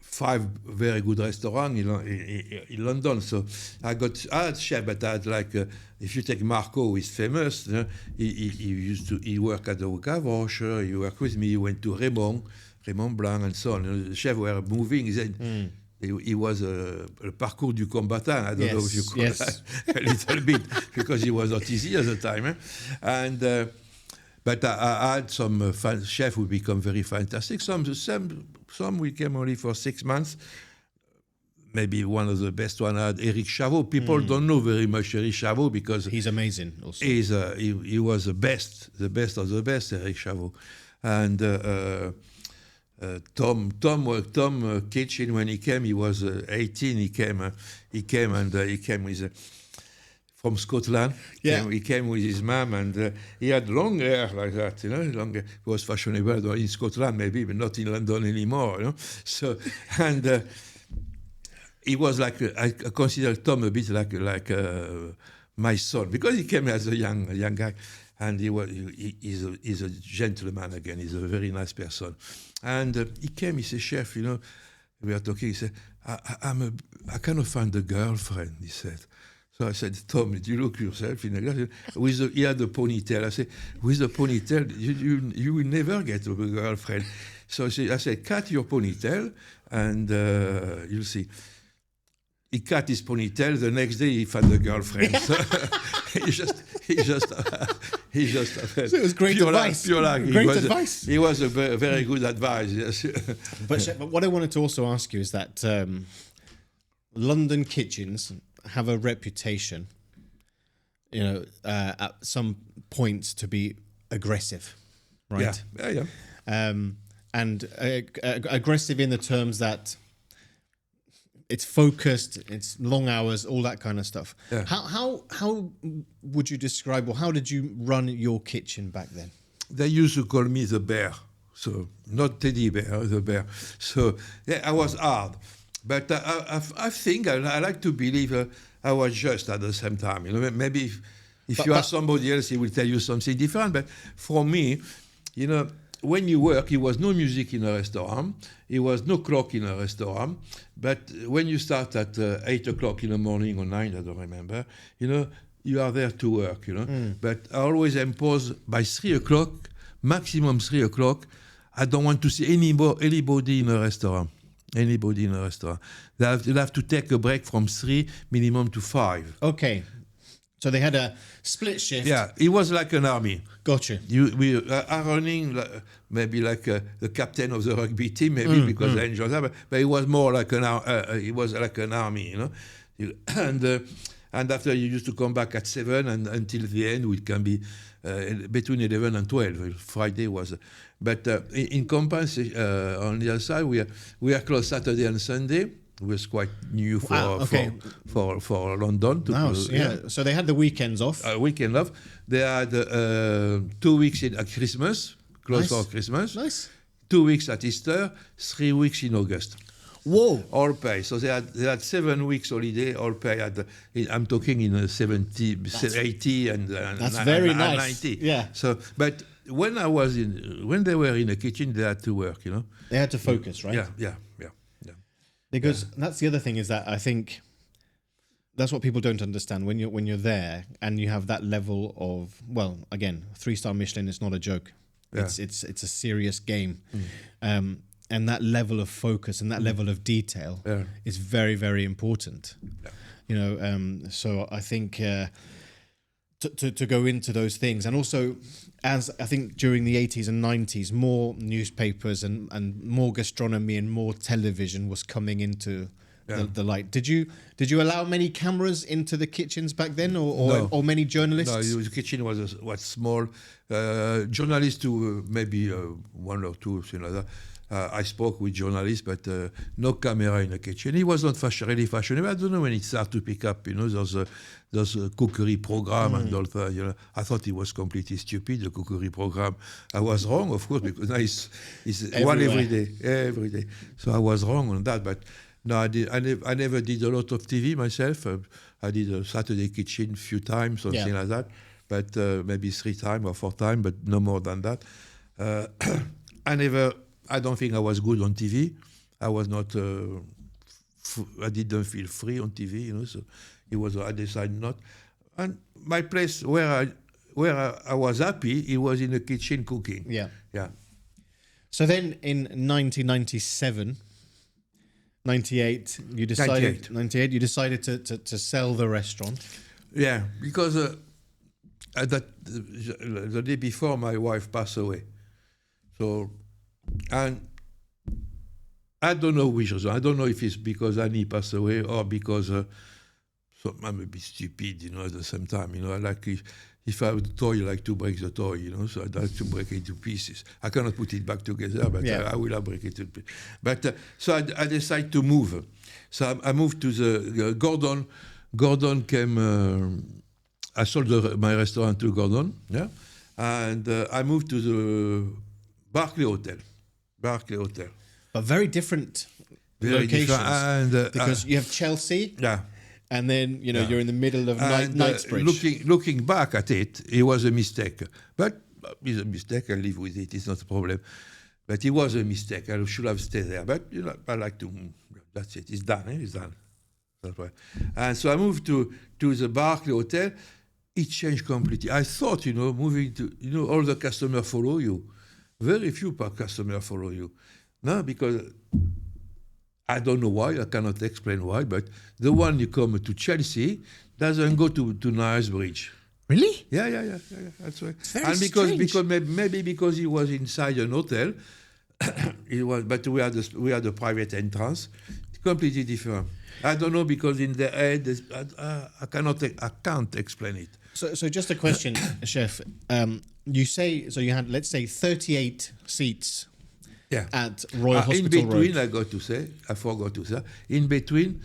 A: 5 very good restaurants in London. So I had chef, but I had like, if you take Marco, who is famous, you know, he worked at the Gavroche, he worked with me, he went to Raymond Blanc and so on. You know, the chefs were moving. He said, he was a parcours du combattant. I don't know if you call that a little bit, because he was not easy at the time. And but I had some chefs who become very fantastic. Some we came only for 6 months. Maybe one of the best one I had, Eric Chavot. People don't know very much Eric Chavot, because
B: he's amazing. Also,
A: he was the best of the best, Eric Chavot. And Tom Kitchen, when he came, he was 18. He came with from Scotland. He came with his mom, and he had long hair like that, you know. Long hair. It was fashionable in Scotland, maybe, but not in London anymore, you know. So, and he was like, I consider Tom a bit like my son, because he came as a young guy, and he's a gentleman again. He's a very nice person. And he came, he said, "Chef, you know," we were talking, he said, I cannot find a girlfriend," he said. So I said, "Tom, did you look yourself in a glass?" He had a ponytail. I said, "With a ponytail, you will never get a girlfriend." So I said, "Cut your ponytail, and you'll see." He cut his ponytail. The next day, he found a girlfriend. So he just.
B: So it was great advice. Great advice.
A: He was a very good advice. Yes.
B: But what I wanted to also ask you is that London kitchens have a reputation, you know, at some points to be aggressive, right?
A: Yeah.
B: And aggressive in the terms that it's focused, it's long hours, all that kind of stuff.
A: Yeah.
B: How would you describe, or how did you run your kitchen back then?
A: They used to call me the bear, so not teddy bear, the bear. So I was hard, but I think I like to believe I was just at the same time. You know, maybe if you ask somebody else, he will tell you something different. But for me, you know, when you work, there was no music in a restaurant. There was no clock in a restaurant. But when you start at 8 o'clock in the morning or 9, I don't remember, you know, you are there to work, you know. But I always impose by 3 o'clock, maximum 3 o'clock, I don't want to see anybody in a restaurant. Anybody in a restaurant. They'll have to take a break from 3 minimum to 5.
B: Okay. So they had a split shift.
A: Yeah, it was like an army.
B: Gotcha.
A: We are running maybe like the captain of the rugby team, maybe because I enjoy that. But it was more like an army, you know. And after you used to come back at 7, and until the end, it can be between 11 and 12. Friday was, but in Compass on the other side, we are closed Saturday and Sunday. It was quite new for London.
B: So they had the weekends off.
A: Weekend off. They had 2 weeks at Christmas, closed for Christmas.
B: Nice.
A: 2 weeks at Easter, 3 weeks in August.
B: Whoa!
A: All pay. So they had 7 weeks holiday, all pay. I'm talking in 70, 80, and
B: that's very nice.
A: 90.
B: Yeah.
A: So, but when they were in the kitchen, they had to work. You know.
B: They had to focus, right?
A: Yeah.
B: Because that's the other thing, is that I think that's what people don't understand when you're there and you have that level of, well, again, 3-star Michelin is not a joke.
A: Yeah.
B: It's a serious game. And that level of focus and that level of detail is very, very important.
A: Yeah.
B: You know, so I think to go into those things, and also as I think during the 80s and 90s, more newspapers and more gastronomy and more television was coming into the light. Did you allow many cameras into the kitchens back then, or many journalists?
A: No, the kitchen was small. Journalists too, maybe one or two, you know. I spoke with journalists, but no camera in the kitchen. It was not really fashionable. I don't know when it started to pick up, you know, those cookery program and all that. You know, I thought it was completely stupid, the cookery program. I was wrong, of course, because now it's one every day. So I was wrong on that, but no, I never did a lot of TV myself. I did a Saturday Kitchen a few times, something like that, but maybe 3 times or 4 times, but no more than that. I don't think I was good on TV. I was not. I didn't feel free on TV, you know. So I decided not. And my place where I was happy, it was in the kitchen cooking.
B: Yeah.
A: So
B: then in 1997. 98, you decided. 98, you decided to sell the restaurant.
A: Yeah, because the day before my wife passed away. So, and I don't know which reason. I don't know if it's because Annie passed away or because so I'm a bit stupid, you know. At the same time, you know, I like if I have a toy, I like to break the toy, you know. So I like to break it into pieces. I cannot put it back together, but I will break it into pieces. But so I decided to move. So I moved to the Gordon. Gordon came. I sold my restaurant to Gordon, and I moved to the Barclay Hotel.
B: But very different locations.
A: And,
B: because you have Chelsea.
A: Yeah.
B: And then, you know, you're in the middle of Knightsbridge.
A: Looking back at it, it was a mistake. But it's a mistake, I live with it, it's not a problem. But it was a mistake, I should have stayed there. But, you know, I like to, that's it, it's done, It's done. That's right. And so I moved to the Barclay Hotel. It changed completely. I thought, you know, moving to, you know, all the customers follow you. Very few customers follow you. No, because I don't know why, I cannot explain why, but the one you come to Chelsea doesn't go to Knightsbridge.
B: Really?
A: Yeah, that's right.
B: Very strange.
A: because maybe because he was inside an hotel, but we had a private entrance, completely different. I don't know, because in the head, I can't explain it.
B: So just a question, Chef. You say, so you had, let's say, 38 seats at Royal Hospital
A: in between,
B: Road.
A: I forgot to say, in between,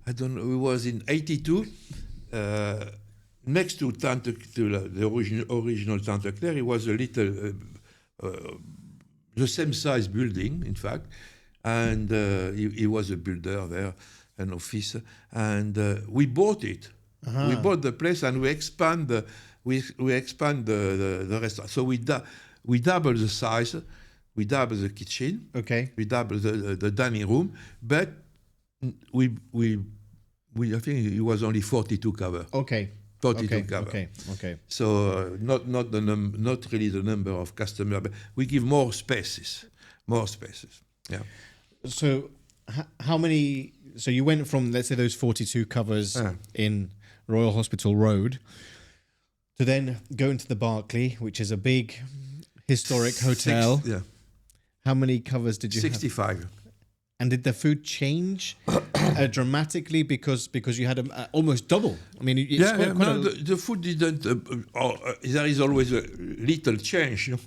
A: I don't know, it was in 82, next to the original Tante Claire, it was a little, the same size building, in fact, and he was a builder there, an office, and we bought it. We bought the place and we expand the restaurant. So we double the size, we double the kitchen, we double the dining room, but we I think it was only 42 cover. 42 cover.
B: Okay.
A: So not really the number of customers, but we give more spaces. Yeah.
B: So how many? So you went from, let's say, those 42 covers in Royal Hospital Road to then go into the Barclay, which is a big historic hotel. How many covers did you
A: 65.
B: have? 65. And did the food change dramatically because you had almost double? I mean,
A: the food didn't. There is always a little change, you know?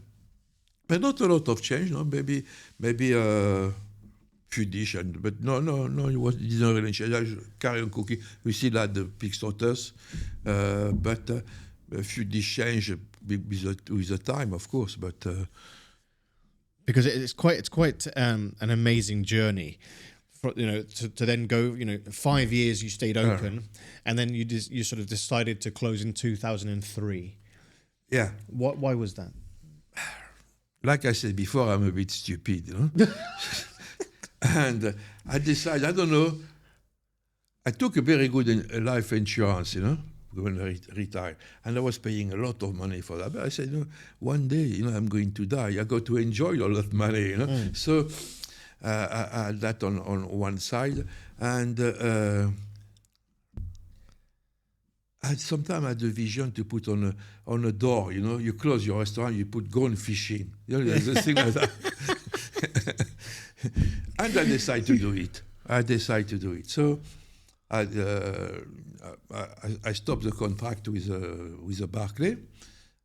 A: But not a lot of change. No, maybe few dishes, but no, it didn't really change. I carry on cooking. We still had the pig slaughters, but a few dishes change with the time, of course. But
B: because it's quite an amazing journey, to then go. 5 years you stayed open, and then you sort of decided to close in 2003.
A: Yeah.
B: Why was that?
A: Like I said before, I'm a bit stupid, you know. And I decided, I don't know, I took a very good life insurance, when I retired. And I was paying a lot of money for that. But I said, one day, I'm going to die. I got to enjoy all that money, So I had that on one side. And I sometimes had the vision to put on a door, you close your restaurant, you put "gone fishing." There's a thing like that. And I decided to do it. So I stopped the contract with a Barclay,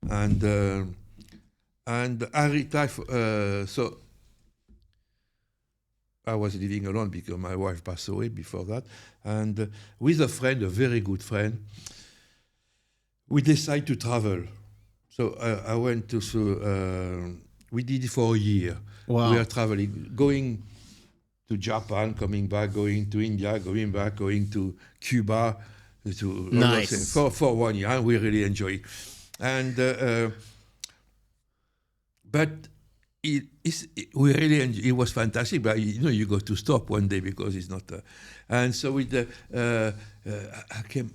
A: and I retired. So I was living alone because my wife passed away before that, and with a friend, a very good friend, we decided to travel. So I went to. We did it for a year.
B: Wow.
A: We were traveling, going to Japan, coming back, going to India, going back, going to Cuba,
B: Nice.
A: for 1 year. And we really enjoyed it. And but we really it was fantastic. But you got to stop one day because it's not. And so with I came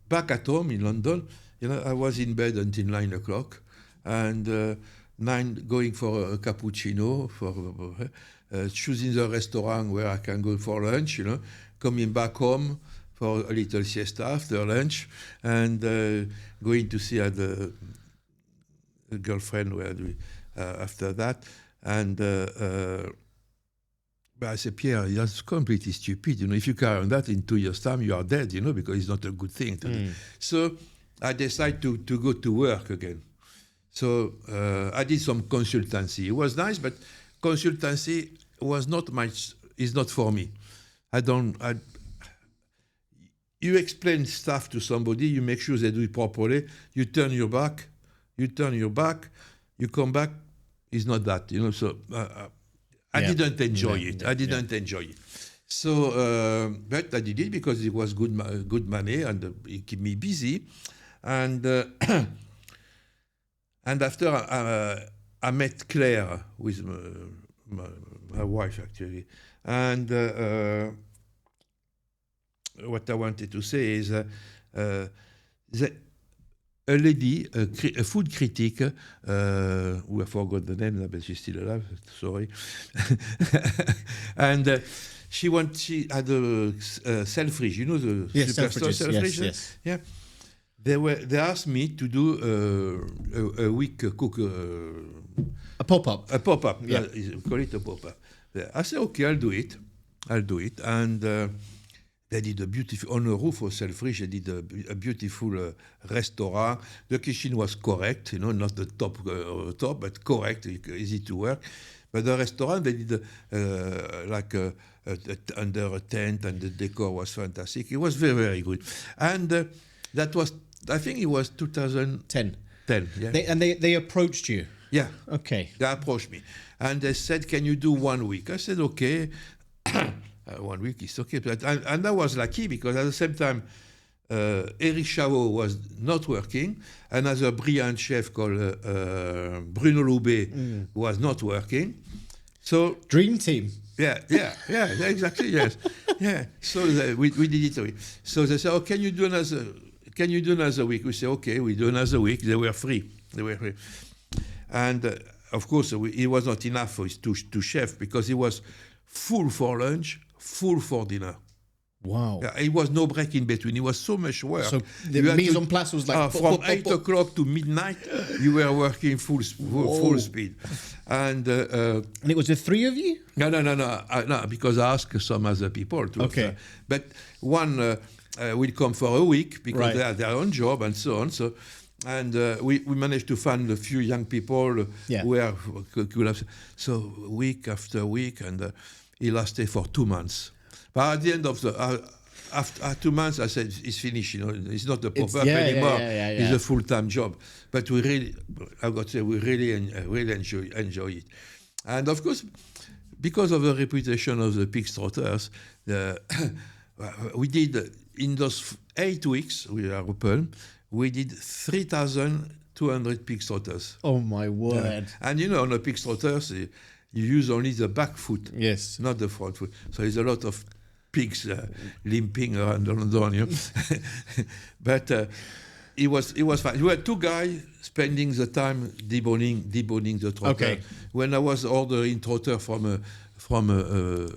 A: back at home in London. I was in bed until 9 o'clock, and 9 going for a cappuccino, for choosing the restaurant where I can go for lunch, coming back home for a little siesta after lunch, and going to see the girlfriend after that. And but I said, Pierre, that's completely stupid. If you carry on that in 2 years' time, you are dead, because it's not a good thing to do. So I decided to go to work again. So I did some consultancy. It was nice, but consultancy was is not for me. You explain stuff to somebody, you make sure they do it properly, you turn your back, you come back, it's not that, so I didn't enjoy it. So, but I did it because it was good money and it kept me busy. And and after I met Claire with my wife, actually. And what I wanted to say is a lady, a food critic, who I forgot the name, but she's still alive, sorry. And she had a Selfridge, the Superstore Selfridge?
B: Yes.
A: Yeah. They asked me to do a week cook.
B: A pop-up.
A: A pop-up.
B: Yeah.
A: Call it a pop-up. I said, okay, I'll do it. And they did a beautiful, on the roof of Selfridge, they did a beautiful restaurant. The kitchen was correct, not the top, but correct, easy to work. But the restaurant, they did under a tent, and the decor was fantastic. It was very, very good. And that was, I think it was 2010. Yeah.
B: They approached you.
A: Yeah.
B: Okay.
A: They approached me. And they said, can you do 1 week? I said, okay. 1 week is okay. And I was lucky because at the same time, Eric Chavot was not working. Another brilliant chef called Bruno Loubet was not working. So
B: Dream team.
A: Yeah, exactly, yes. Yeah. So we did it. So they said, oh, can you do another week? We said, okay, we do another week. They were free. And of course, it was not enough for his two chefs because he was full for lunch, full for dinner.
B: Wow.
A: Yeah, it was no break in between. It was so much work.
B: So the mise en place was like...
A: from 8 o'clock to midnight, you were working full speed. And
B: it was the three of you?
A: No, because I asked some other people to.
B: Okay.
A: But one will come for a week because they have their own job and so on. So, and we managed to find a few young people who could have. So week after week, and it lasted for 2 months. But at the end of after 2 months, I said, it's finished. It's not a pop-up anymore. It's a full-time job. But we really, I got to say, we really enjoy it. And of course, because of the reputation of the pig trotters, we did, in those 8 weeks we are open, we did 3,200 pig trotters.
B: Oh my word.
A: And on the pig trotters, you use only the back foot,
B: yes,
A: not the front foot. So it's a lot of pigs limping around London, you know. But it was fun. We had two guys spending the time deboning the trotter.
B: Okay.
A: When I was ordering trotter from a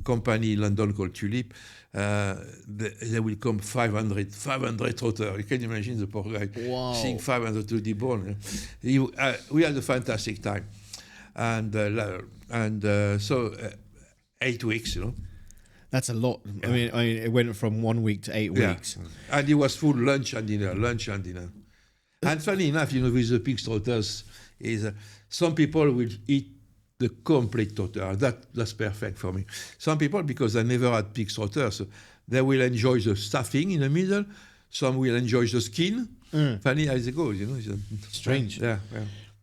A: company in London called Tulip, there will come 500 trotter. You can imagine the poor guy seeing 500 to debone. We had a fantastic time, and so 8 weeks, you know.
B: That's a lot. Yeah. I mean, it went from 1 week to 8 weeks.
A: And it was full lunch and dinner. And funny enough, you know, with the pig trotters, is some people will eat the complete trotter. That's perfect for me. Some people, because I never had pig trotters, they will enjoy the stuffing in the middle. Some will enjoy the skin. Funny as it goes, you know.
B: Strange.
A: Yeah.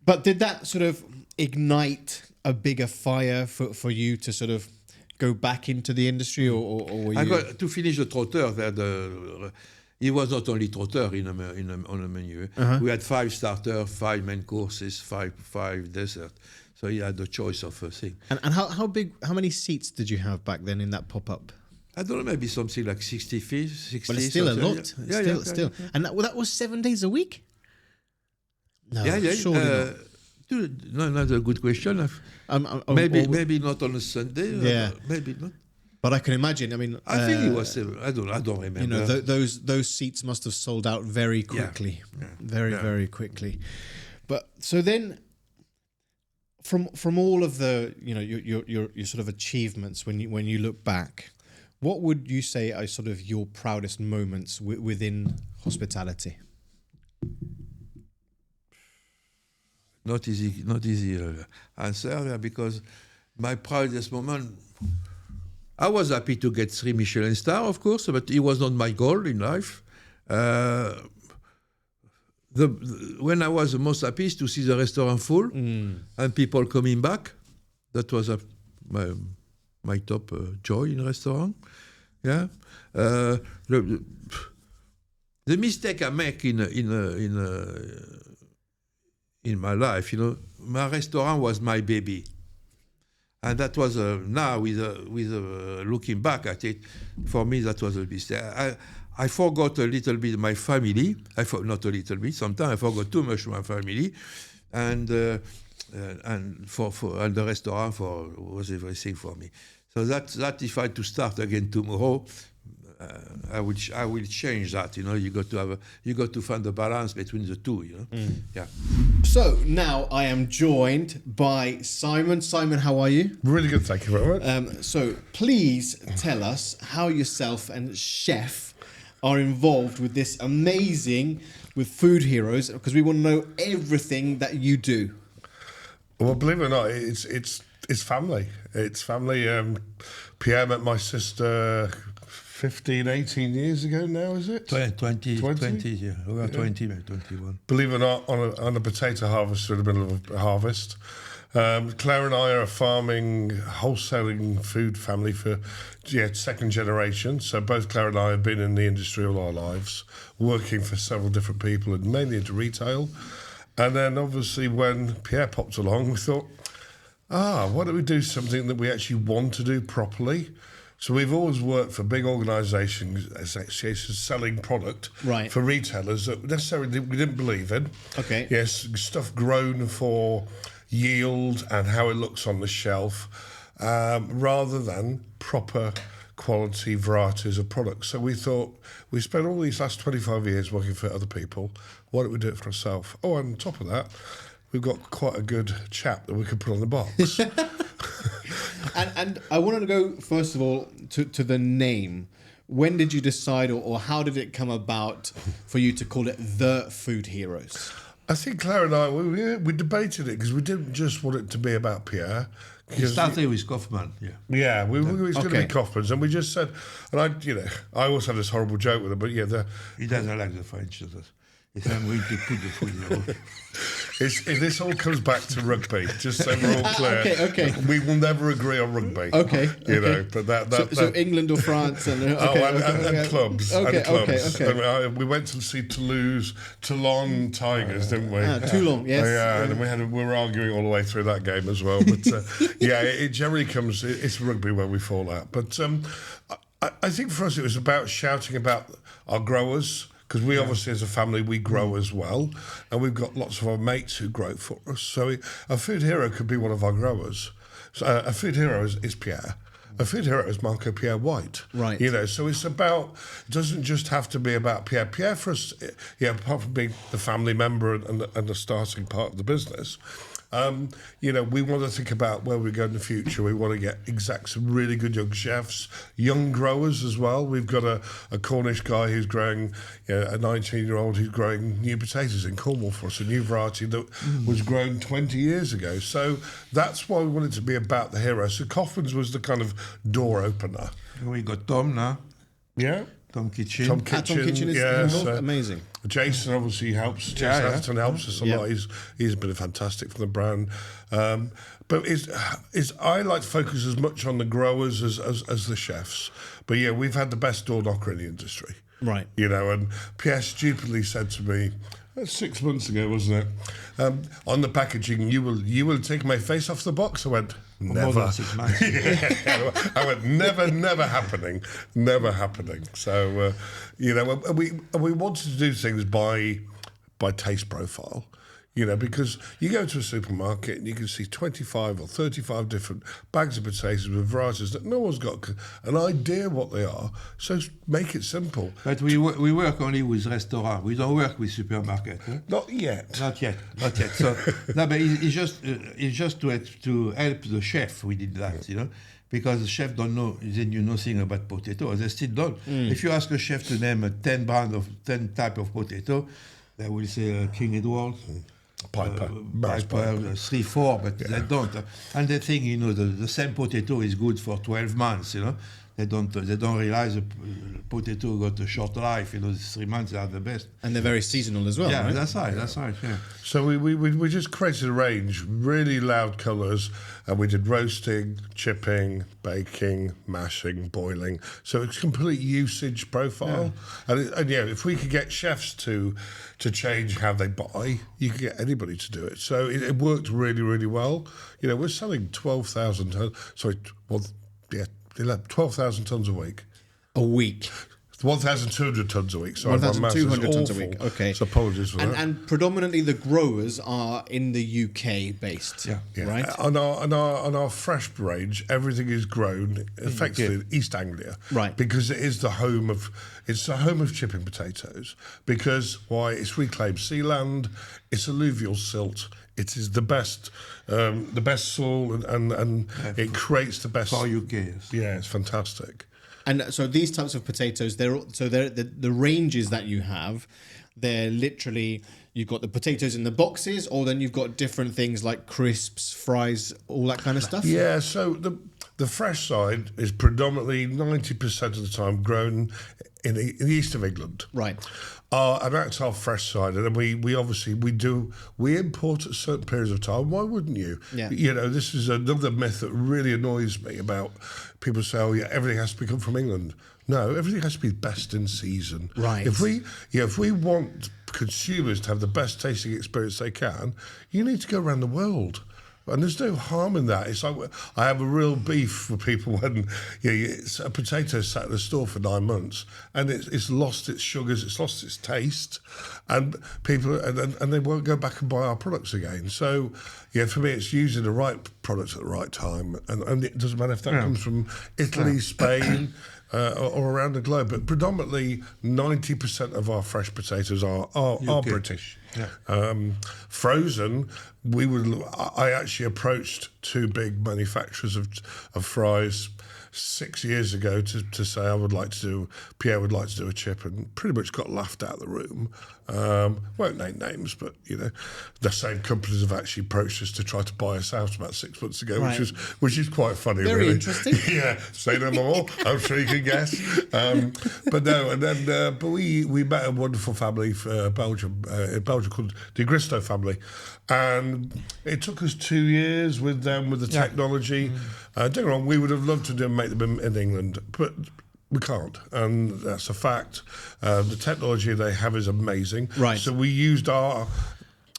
B: But did that sort of ignite a bigger fire for you to sort of go back into the industry, or were you...
A: I got to finish the trotter. It was not only trotter on the menu. We had 5 starters, 5 main courses, 5 desserts. So you had the choice of a thing.
B: And how many seats did you have back then in that pop-up?
A: I don't know, maybe something like 60.
B: But it's still a lot.
A: Yeah.
B: Still. And that was 7 days a week? No,
A: yeah.
B: Surely not.
A: No, not a good question. Maybe not on a Sunday.
B: Yeah.
A: Maybe not.
B: But I can imagine. I mean,
A: I think it was. I don't remember.
B: You know, those seats must have sold out very quickly, very quickly. But so then, from all of the your sort of achievements, when you look back, what would you say are sort of your proudest moments within hospitality?
A: Not easy answer, because my proudest moment, I was happy to get 3 Michelin stars, of course, but it was not my goal in life. When I was the most happy is to see the restaurant full and people coming back. That was my top joy in restaurant. Yeah. The mistake I make in my life, you know, my restaurant was my baby, and that was now with looking back at it, for me that was a mistake. I forgot a little bit my family. Not a little bit. Sometimes I forgot too much my family, and the restaurant was everything for me. So that if I had to start again tomorrow, I will change that. You know, you got to find the balance between the two. You know, yeah.
B: So now I am joined by Simon. Simon, how are you?
C: Really good, thank you very much.
B: So please tell us how yourself and Chef are involved with this amazing, with Food Heroes, because we want to know everything that you do.
C: Well, believe it or not, it's family. It's family. Pierre met my sister 15, 18 years ago now, is it?
A: 20, yeah. We were 20, maybe 21.
C: Believe it or not, on a potato harvest in the middle of a harvest. Claire and I are a farming, wholesaling food family for second generation. So both Claire and I have been in the industry all our lives, working for several different people and mainly into retail. And then obviously when Pierre popped along, we thought, why don't we do something that we actually want to do properly? So we've always worked for big organisations, associations, selling product for retailers that necessarily we didn't believe in.
B: Okay.
C: Yes, stuff grown for yield and how it looks on the shelf, rather than proper quality varieties of products. So we thought, we spent all these last 25 years working for other people, why don't we do it for ourselves? Oh, and on top of that, we've got quite a good chap that we could put on the box.
B: And I wanted to go, first of all, to the name. When did you decide, or how did it come about for you to call it The Food Heroes?
C: I think Claire and I, we debated it because we didn't just want it to be about Pierre.
A: It started with Koffmann, yeah.
C: Yeah, it was going to be Koffmann's, and we just said, and I always had this horrible joke with him, but
A: he doesn't like the French. He said, I'm going to put the food
C: this all comes back to rugby, just so we're all clear.
B: Okay.
C: We will never agree on rugby.
B: Okay.
C: You know, but
B: so England or France and
C: clubs.
B: Okay.
C: And clubs.
B: Okay.
C: And we went to see Toulon Tigers, didn't we?
B: Toulon, yes.
C: Yeah, and we were arguing all the way through that game as well. But it generally comes. It's rugby where we fall out. But I think for us it was about shouting about our growers. Because we obviously, as a family, we grow as well. And we've got lots of our mates who grow for us. So a food hero could be one of our growers. So a food hero is Pierre. A food hero is Marco Pierre White.
B: Right.
C: You know, so it's about, it doesn't just have to be about Pierre. Pierre for us, apart from being the family member and the starting part of the business, you know, we want to think about where we go in the future. We want to get some really good young chefs, young growers as well. We've got a Cornish guy who's growing, a 19-year-old who's growing new potatoes in Cornwall for us, a new variety that was grown 20 years ago. So that's why we wanted to be about the hero. So Koffmann's was the kind of door opener.
A: We got Tom now.
C: Yeah.
A: Tom Kitchen.
B: Tom Kitchen is amazing.
C: Jason obviously helps. Jason Atherton helps us a lot. He's been fantastic for the brand. But I like to focus as much on the growers as the chefs. But yeah, we've had the best door knocker in the industry.
B: Right.
C: You know, and Pierre stupidly said to me, 6 months ago, wasn't it? On the packaging, you will take my face off the box. I went, never.
A: More than 6 months.
C: I went, never happening. So, you know, we wanted to do things by taste profile. You know, because you go to a supermarket and you can see 25 or 35 different bags of potatoes with varieties that no one's got an idea what they are. So make it simple.
A: But we work only with restaurants. We don't work with supermarket. Huh?
C: Not yet.
A: Not yet. So no, but it's just to help the chef. We did that, you know, because the chef don't know. They knew nothing about potato. They still don't. If you ask a chef to name 10 type of potato, they will say King Edward.
C: Piper,
A: 3, 4, but they don't. And they think, you know, the same potato is good for 12 months, you know. They don't realize the potato got a short life, you know, 3 months are the best.
B: And they're very seasonal as well,
A: yeah,
B: right?
A: That's right, yeah.
C: So we just created a range, really loud colours, and we did roasting, chipping, baking, mashing, boiling. So it's complete usage profile. Yeah. And if we could get chefs to change how they buy, you could get anybody to do it. So it worked really, really well. You know, we're selling 12,000 tons. Sorry, 12,000 tons a week.
B: A week.
C: 1,200 tons a week. Sorry,
B: 1,200 tons a week. Okay.
C: So apologies for that.
B: And predominantly the growers are in the UK based, right?
C: On our fresh range, everything is grown effectively in East Anglia,
B: right?
C: Because it's the home of chipping potatoes. Because why? It's reclaimed sealand. It's alluvial silt. It is the best soil, and it creates the best
A: for UK. Yes.
C: Yeah, it's fantastic.
B: And so these types of potatoes, they're the ranges that you have. They're literally, you've got the potatoes in the boxes, or then you've got different things like crisps, fries, all that kind of stuff.
C: Yeah. So the fresh side is predominantly 90% of the time grown in the east of England.
B: Right.
C: And that's our fresh side, and then we obviously we import at certain periods of time. Why wouldn't you?
B: Yeah.
C: You know, this is another myth that really annoys me about people say, "Oh, yeah, everything has to come from England." No, everything has to be best in season.
B: Right.
C: If we want consumers to have the best tasting experience they can, you need to go around the world. And there's no harm in that. It's like I have a real beef with people when a potato sat in the store for 9 months and it's lost its sugars, it's lost its taste, and people and they won't go back and buy our products again. So for me, it's using the right product at the right time, and it doesn't matter if that comes from Italy, Spain. Or around the globe, but predominantly 90% of our fresh potatoes are British. Yeah. Frozen, I actually approached 2 big manufacturers of fries 6 years ago to say Pierre would like to do a chip, and pretty much got laughed out of the room. Won't name names, but the same companies have actually approached us to try to buy us out about 6 months ago,
B: Right.
C: which is quite funny.
B: Very
C: really
B: interesting.
C: Yeah, say no more. I'm sure you can guess. But no, and then but we met a wonderful family in Belgium called the Gristo family, and it took us 2 years with them with the technology. Don't get me wrong, we would have loved to make them in England, but we can't, and that's a fact. The technology they have is amazing.
B: Right.
C: So we used our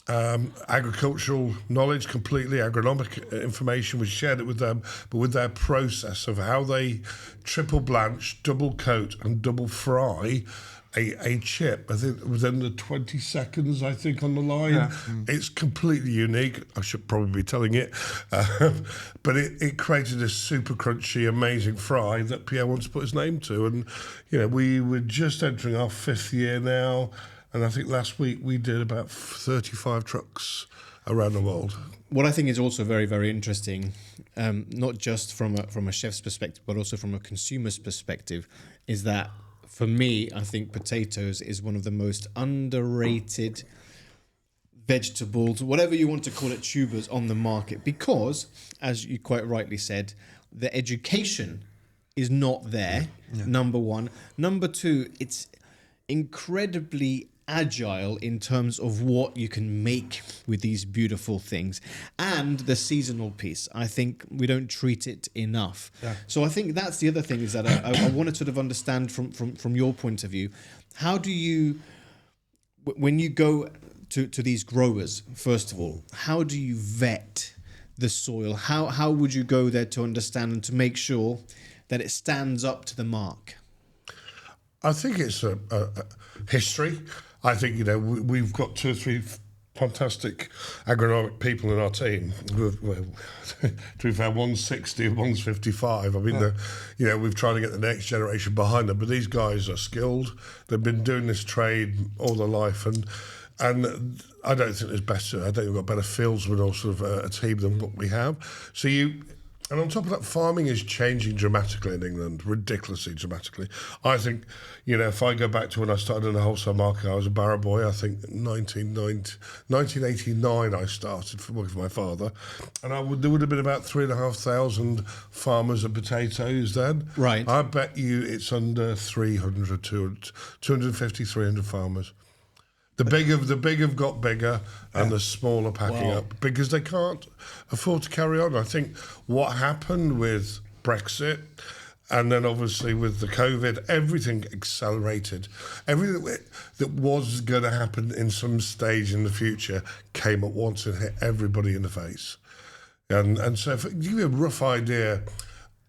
C: agricultural knowledge completely, agronomic information. We shared it with them, but with their process of how they triple blanch, double coat, and double fry a chip, I think within the 20 seconds, I think, on the line. Yeah. It's completely unique. I should probably be telling it. But it created this super crunchy, amazing fry that Pierre wants to put his name to. And, we were just entering our 5th year now. And I think last week we did about 35 trucks around the world.
B: What I think is also very, very interesting, not just from a chef's perspective, but also from a consumer's perspective, is that for me, I think potatoes is one of the most underrated vegetables, whatever you want to call it, tubers on the market, because, as you quite rightly said, the education is not there, number one. Number two, it's incredibly agile in terms of what you can make with these beautiful things, and the seasonal piece. I think we don't treat it enough. So I think that's the other thing, is that I want to sort of understand from your point of view, how do you, when you go to these growers, first of all, how do you vet the soil? How would you go there to understand and to make sure that it stands up to the mark?
C: I think it's a history. I think, we've got 2 or 3 fantastic agronomic people in our team. We've had 160 and 155. I mean, we've tried to get the next generation behind them, but these guys are skilled. They've been doing this trade all their life, and I don't think there's better. I don't think we've got better fieldsmen or sort of a team than what we have. And on top of that, farming is changing dramatically in England, ridiculously dramatically. I think, if I go back to when I started in the wholesale market, I was a barrow boy. I think 1989 I started working for my father. And there would have been about 3,500 farmers of potatoes then.
B: Right.
C: I bet you it's under 300, 250, 300 farmers. The big have got bigger, and the small are packing up because they can't afford to carry on. I think what happened with Brexit, and then obviously with the COVID, everything accelerated. Everything that was going to happen in some stage in the future came at once and hit everybody in the face. And so, to give you a rough idea,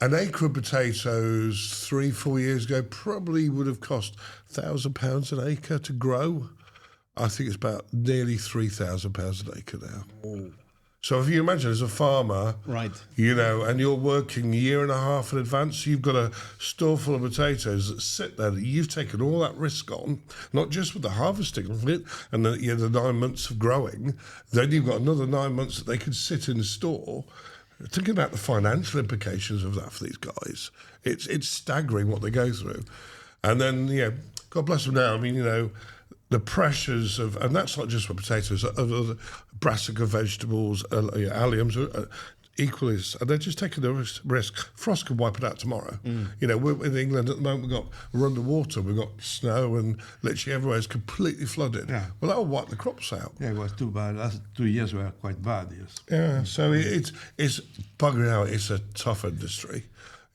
C: an acre of potatoes 3-4 years ago probably would have cost £1,000 an acre to grow. I think it's about nearly £3,000 an acre now. Oh. So if you imagine as a farmer,
B: right,
C: and you're working a year and a half in advance, you've got a store full of potatoes that sit there that you've taken all that risk on, not just with the harvesting of it and the 9 months of growing, then you've got another 9 months that they can sit in the store. Thinking about the financial implications of that for these guys, it's staggering what they go through. And then, God bless them now. I mean, the pressures of, and that's not just for potatoes, other brassica vegetables, alliums, equally, and they're just taking the risk. Frost could wipe it out tomorrow. We're in England at the moment, we're underwater, we've got snow, and literally everywhere is completely flooded. Yeah. Well, that'll wipe the crops out.
A: Yeah, it was too bad. Last 2 years were quite bad, yes.
C: Yeah, so it's buggering out. It's a tough industry,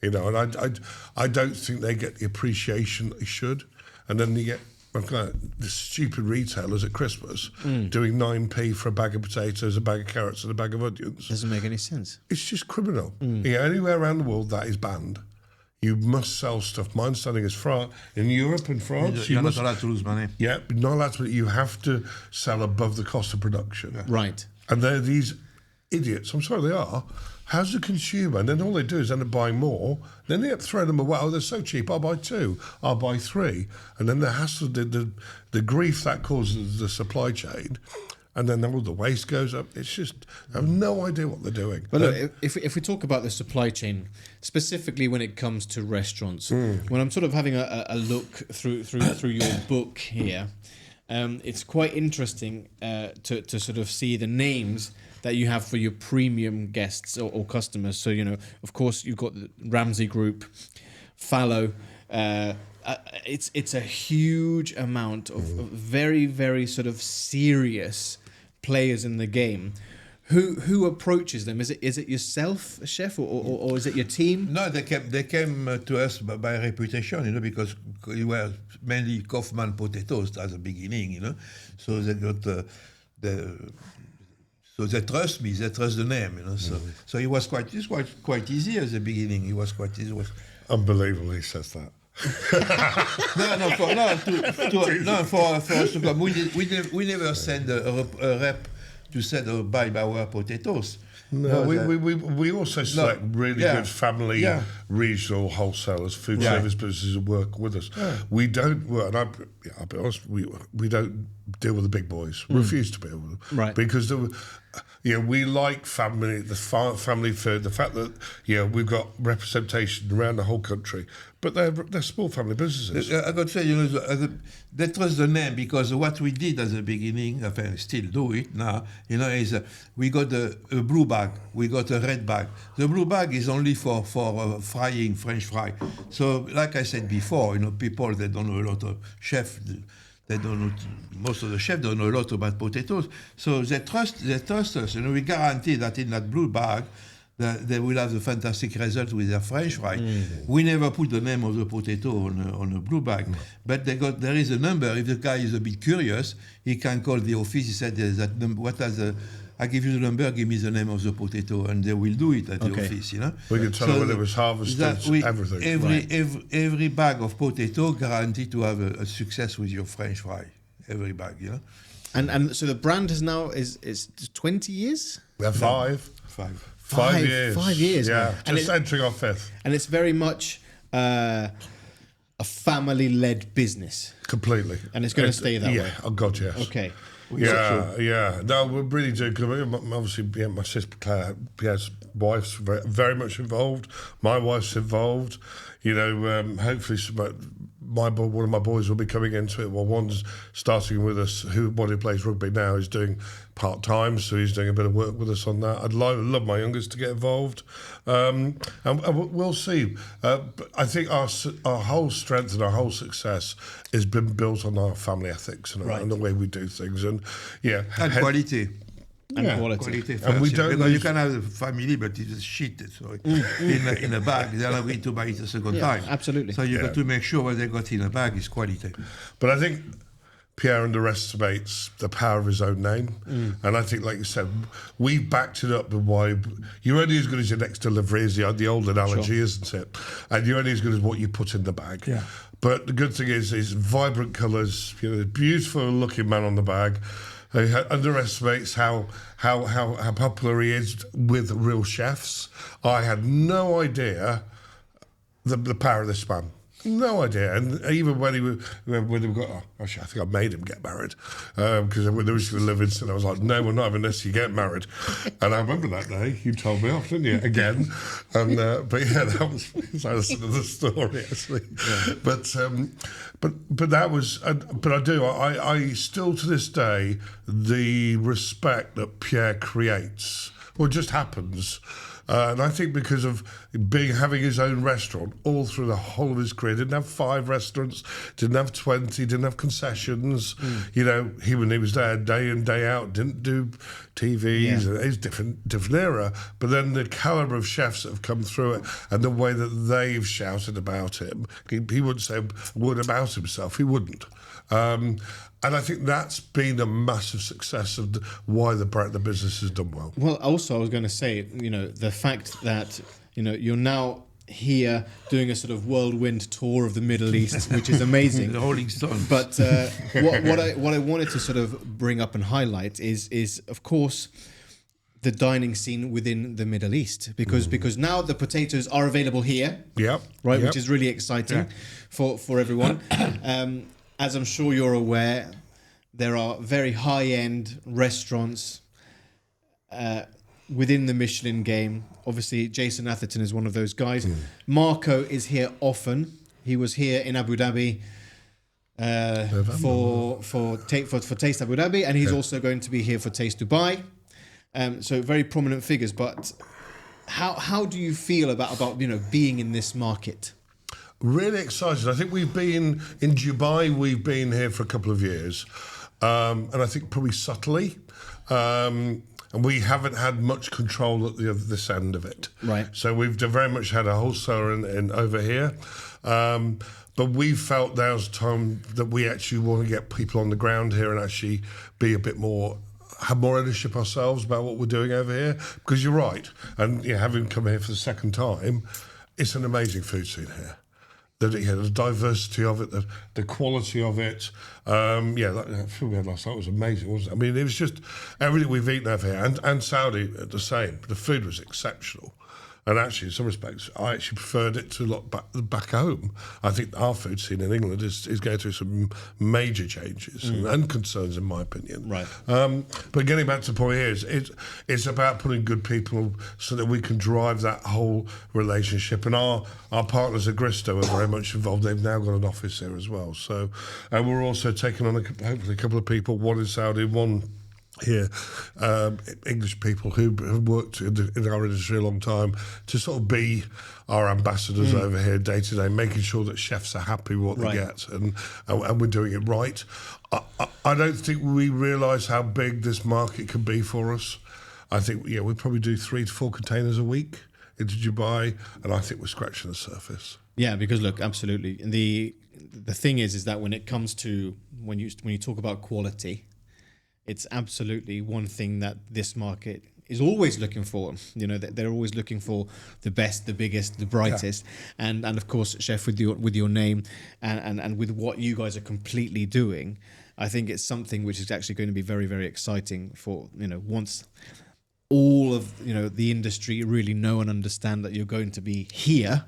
C: and I don't think they get the appreciation they should. And then you get the stupid retailers at Christmas doing 9p for a bag of potatoes, a bag of carrots, and a bag of onions.
B: Doesn't make any sense.
C: It's just criminal. Anywhere around the world that is banned. You must sell stuff. My understanding is in Europe and France,
A: you're not allowed to lose money.
C: Yeah, not allowed to. You have to sell above the cost of production.
B: Yeah. Right.
C: And they're these idiots. I'm sorry, they are. How's the consumer? And then all they do is end up buying more. Then they throw them away. Oh, they're so cheap. I'll buy 2. I'll buy 3. And then the hassle, the grief that causes the supply chain. and then all the waste goes up. It's just, I have no idea what they're doing.
B: But look, if we talk about the supply chain, specifically when it comes to restaurants, when I'm sort of having a look through your book here, it's quite interesting to sort of see the names that you have for your premium guests or customers. So, of course, you've got the Ramsay Group, Fallow. It's a huge amount of very, very sort of serious players in the game. Who approaches them? Is it yourself, chef, or is it your team?
A: No, they came to us by reputation, because we were mainly Koffmann potatoes at the beginning, So they got so they trust me, they trust the name, So it was quite easy at the beginning. It was quite easy.
C: Unbelievable, he says that.
A: For us to come, we never send a rep to say buy our potatoes.
C: No, we also select really good family regional wholesalers, food service businesses who work with us. Yeah. We don't work, and I'll be honest, we don't deal with the big boys. Refuse to deal with them,
B: right?
C: Because we like family food. The fact that we've got representation around the whole country, but they're small family businesses.
A: I got to say, they trust the name because what we did at the beginning, I still do it now, is we got a blue bag, we got a red bag. The blue bag is only for frying French fry. So, like I said before, people that don't know a lot of chefs. They don't know, most of the chefs don't know a lot about potatoes. So they trust us. We guarantee that in that blue bag, they will have the fantastic result with their French fry. We never put the name of the potato on a blue bag. But there is a number. If the guy is a bit curious, he can call the office. He said, I give you the number, give me the name of the potato, and they will do it at the office,
C: We can tell them when it was harvested, everything.
A: Every bag of potato guaranteed to have a success with your French fry. Every bag,
B: And so the brand is now is 20 years?
C: They're 5. 5 years.
B: 5 years.
C: Yeah, just entering our 5th.
B: And it's very much a family-led business.
C: Completely.
B: And it's going to stay that way.
C: Yeah, oh God, yes.
B: Okay.
C: Yeah. No, we really do. Because obviously, my sister Claire, Pierre's wife's very much involved. My wife's involved. Hopefully, one of my boys will be coming into it. Well, one's starting with us. One who plays rugby now is doing part time, so he's doing a bit of work with us on that. I'd love my youngest to get involved, and we'll see. But I think our whole strength and our whole success has been built on our family ethics and the way we do things, and
A: quality.
B: And quality.
A: First,
C: and we don't
A: because you can have a family, but it's shit. So in a bag, they're not going to buy it a second time.
B: Absolutely.
A: So you got to make sure what they got in a bag is quality.
C: But I think Pierre underestimates the power of his own name, and I think, like you said, we backed it up with why you're only as good as your next delivery is the old analogy, isn't it? And you're only as good as what you put in the bag.
A: Yeah.
C: But the good thing is vibrant colours, beautiful looking man on the bag. He underestimates how popular he is with real chefs. I had no idea the power of this man. No idea. And even when we got, actually, I think I made him get married because when they was going to live in, I was like, no, we're not having this. You get married. And I remember that day you told me off, didn't you? Again. And but that was another story actually. Yeah. But that was. But I still to this day the respect that Pierre creates. Well, it just happens. And I think because of having his own restaurant all through the whole of his career, didn't have 5 restaurants, didn't have 20, didn't have concessions. When he was there day in, day out, didn't do TVs. Yeah. It's different era. But then the calibre of chefs that have come through it and the way that they've shouted about him, he wouldn't say a word about himself. He wouldn't. And I think that's been a massive success of why the business has done well.
B: Well, also, I was going to say, the fact that, you're now here doing a sort of whirlwind tour of the Middle East, which is amazing.
A: The Rolling Stones.
B: But what I wanted to sort of bring up and highlight is of course, the dining scene within the Middle East, because now the potatoes are available here.
C: Yep.
B: Right, which is really exciting for everyone. As I'm sure you're aware, there are very high-end restaurants within the Michelin game. Obviously, Jason Atherton is one of those guys. Marco is here often. He was here in Abu Dhabi for Taste Abu Dhabi, and he's also going to be here for Taste Dubai. So very prominent figures. But how do you feel about being in this market?
C: Really excited. I think we've been in Dubai. We've been here for a couple of years, and I think probably subtly. And we haven't had much control at this end of it.
B: Right.
C: So we've very much had a wholesaler in over here. But we felt now's the time that we actually want to get people on the ground here and actually be a bit more, have more ownership ourselves about what we're doing over here. Because you're right. And having come here for the second time, it's an amazing food scene here. The diversity of it, the quality of it. That food we had last night was amazing, wasn't it? I mean, it was just everything we've eaten over here, and Saudi the same. The food was exceptional. And actually, in some respects, I actually preferred it to a lot back home. I think our food scene in England is going through some major changes and concerns, in my opinion.
B: Right.
C: But getting back to the point here, it's about putting good people so that we can drive that whole relationship. And our partners at Gristo are very much involved. They've now got an office here as well. So, and we're also taking on hopefully a couple of people, one in Saudi, one here, English people who have worked in our industry a long time to sort of be our ambassadors over here day to day, making sure that chefs are happy with what they get and we're doing it right. I don't think we realise how big this market can be for us. I think we probably do 3 to 4 containers a week into Dubai, and I think we're scratching the surface.
B: Yeah, because look, absolutely. And the thing is that when it comes to when you talk about quality, it's absolutely one thing that this market is always looking for. They're always looking for the best, the biggest, the brightest, and of course, Chef, with your name and with what you guys are completely doing, I think it's something which is actually going to be very, very exciting for once all of the industry really know and understand that you're going to be here.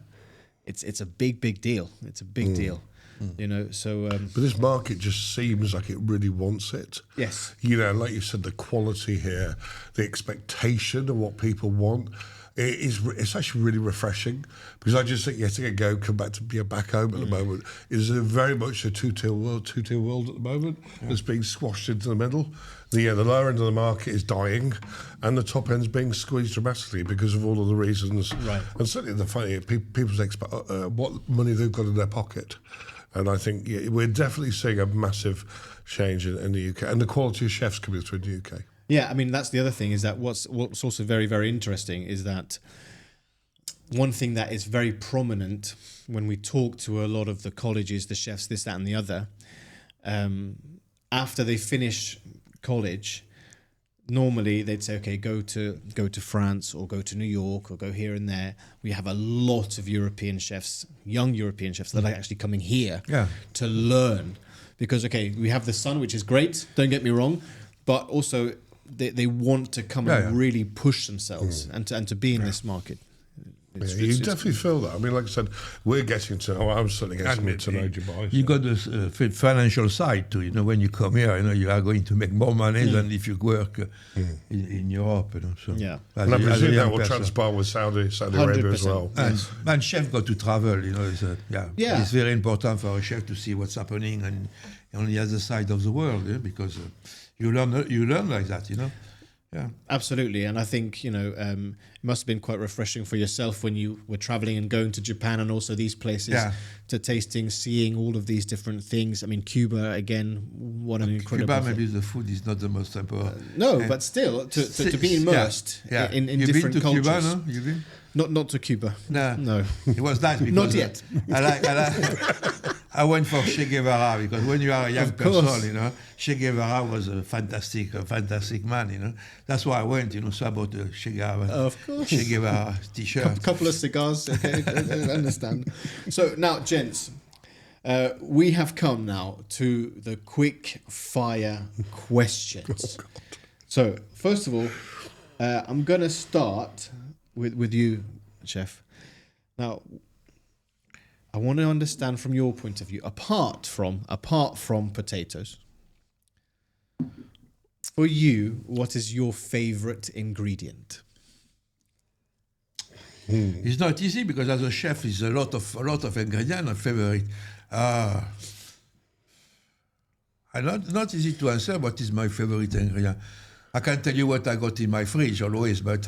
B: It's a big deal. It's a big deal. But
C: this market just seems like it really wants it.
B: Yes.
C: Like you said, the quality here, the expectation of what people want, it's actually really refreshing, because I just think come back to back home at the moment is very much a two-tier world at the moment that's being squashed into the middle. The lower end of the market is dying, and the top end's being squeezed dramatically because of all of the reasons.
B: Right.
C: And certainly the funny people's what money they've got in their pocket. And I think we're definitely seeing a massive change in the UK, and the quality of chefs coming through in the UK.
B: Yeah, I mean, that's the other thing, is that what's also very, very interesting is that one thing that is very prominent when we talk to a lot of the colleges, the chefs, this, that, and the other, after they finish college, normally they'd say, okay, go to France or go to New York or go here and there. We have a lot of European chefs, young European chefs, that are actually coming here to learn. Because, okay, we have the sun, which is great, don't get me wrong, but also they want to come and really push themselves and to be in this market.
C: You definitely feel that. I mean, like I said, we're getting to. I'm certainly getting to know Dubai.
A: You got this financial side too. When you come here, you are going to make more money than if you work in Europe. So
C: and I presume that will transpire with Saudi Arabia as well.
A: And chef got to travel. It's very important for a chef to see what's happening on the other side of the world, because you learn like that. Yeah,
B: absolutely. And I think, it must have been quite refreshing for yourself when you were traveling and going to Japan and also these places to tasting, seeing all of these different things. I mean, Cuba, again, what an incredible
A: Cuba, maybe the food is not the most important.
B: No, but still, to be immersed in different cultures.
A: Cuba, no? You've been?
B: Not to Cuba.
A: No. It was nice because
B: not yet.
A: I went for Che Guevara, because when you are a young person, Che Guevara was a fantastic man, That's why I went, so I bought a Che Guevara t-shirt.
B: A couple of cigars, okay, I understand. So now, gents, we have come now to the quick fire questions. So, first of all, I'm going to start with you, Chef. Now, I want to understand from your point of view, apart from potatoes, For you, what is your favorite ingredient?
A: It's not easy because as a chef, it's a lot of ingredients and favorite. Not easy to answer. What is my favorite ingredient? I can tell you what I got in my fridge always, but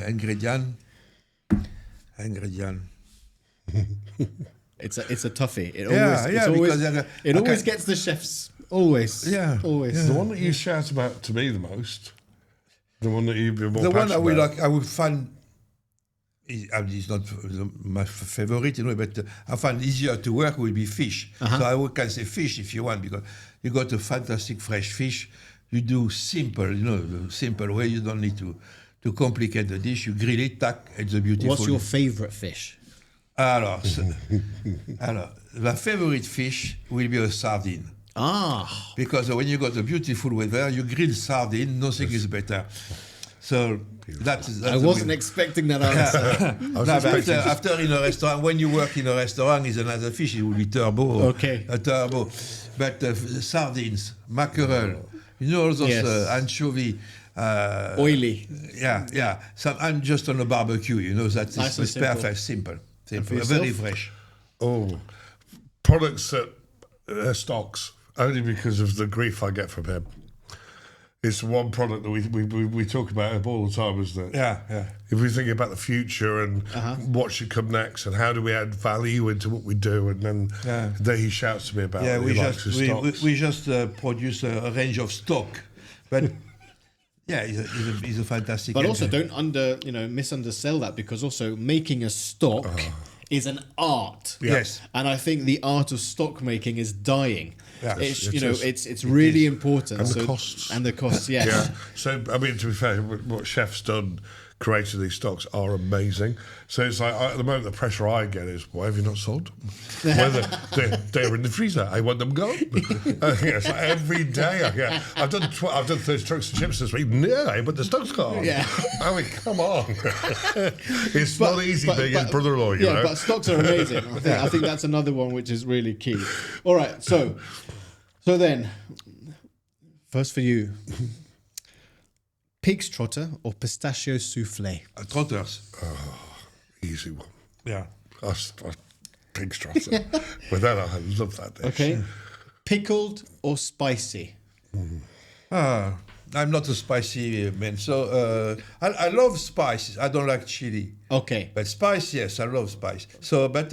A: ingredient.
B: It's a toughie. It always gets the chefs. Always.
A: Yeah.
B: Always.
C: The one that you shout about to me the most, the one that you've been more
A: The one
C: passionate
A: I would
C: about.
A: like, I would find. It's not my favorite, but I find easier to work will be fish. So I can say fish if you want, because you got a fantastic fresh fish. You do simple, the simple way. You don't need to complicate the dish. You grill it, tac, it's a beautiful.
B: What's your favorite fish?
A: Alors, the favorite fish will be a sardine. Because when you got a beautiful weather, you grill sardine, nothing is better. So that's
B: I wasn't expecting that answer.
A: After in a restaurant, when you work in a restaurant, is another fish. It will be turbo.
B: Okay.
A: A turbo, but sardines, mackerel, all those anchovy.
B: Oily.
A: Yeah. So I'm just on a barbecue. That's
B: Nice and
A: it's
B: simple.
A: perfect, simple,
B: for
A: very
B: yourself?
A: fresh.
C: Oh, products that stocks, only because of the grief I get from him. It's one product that we talk about all the time, isn't it?
A: Yeah.
C: If we think about the future and what should come next and how do we add value into what we do, and then there he shouts to me about
A: Yeah,
C: it.
A: we
C: He likes his stocks.
A: just produce a range of stock, but yeah, he's a fantastic.
B: But also, don't misundersell that, because also making a stock is an art.
A: Yes.
B: And I think the art of stock making is dying.
A: Yes,
B: It's really important.
C: And the costs.
B: And the costs, yes.
C: Yeah. So, I mean, to be fair, what Chef's done creating these stocks are amazing. So it's like, at the moment, the pressure I get is, why have you not sold them? They're in the freezer. I want them gone. It's like every day. I've done 30 trucks of chips this week. No, but the stock's gone.
B: Yeah.
C: I mean, come on. It's not easy being his brother-in-law, you know.
B: But stocks are amazing. I think that's another one which is really key. All right, so then, first for you, pig's trotter or pistachio souffle?
A: Trotters.
C: Easy one.
A: Yeah.
C: Pig trotter. With that, I love that dish.
B: Okay. Pickled or spicy?
A: I'm not a spicy man, so I love spices. I don't like chili.
B: Okay.
A: But spice, yes, I love spice. So, but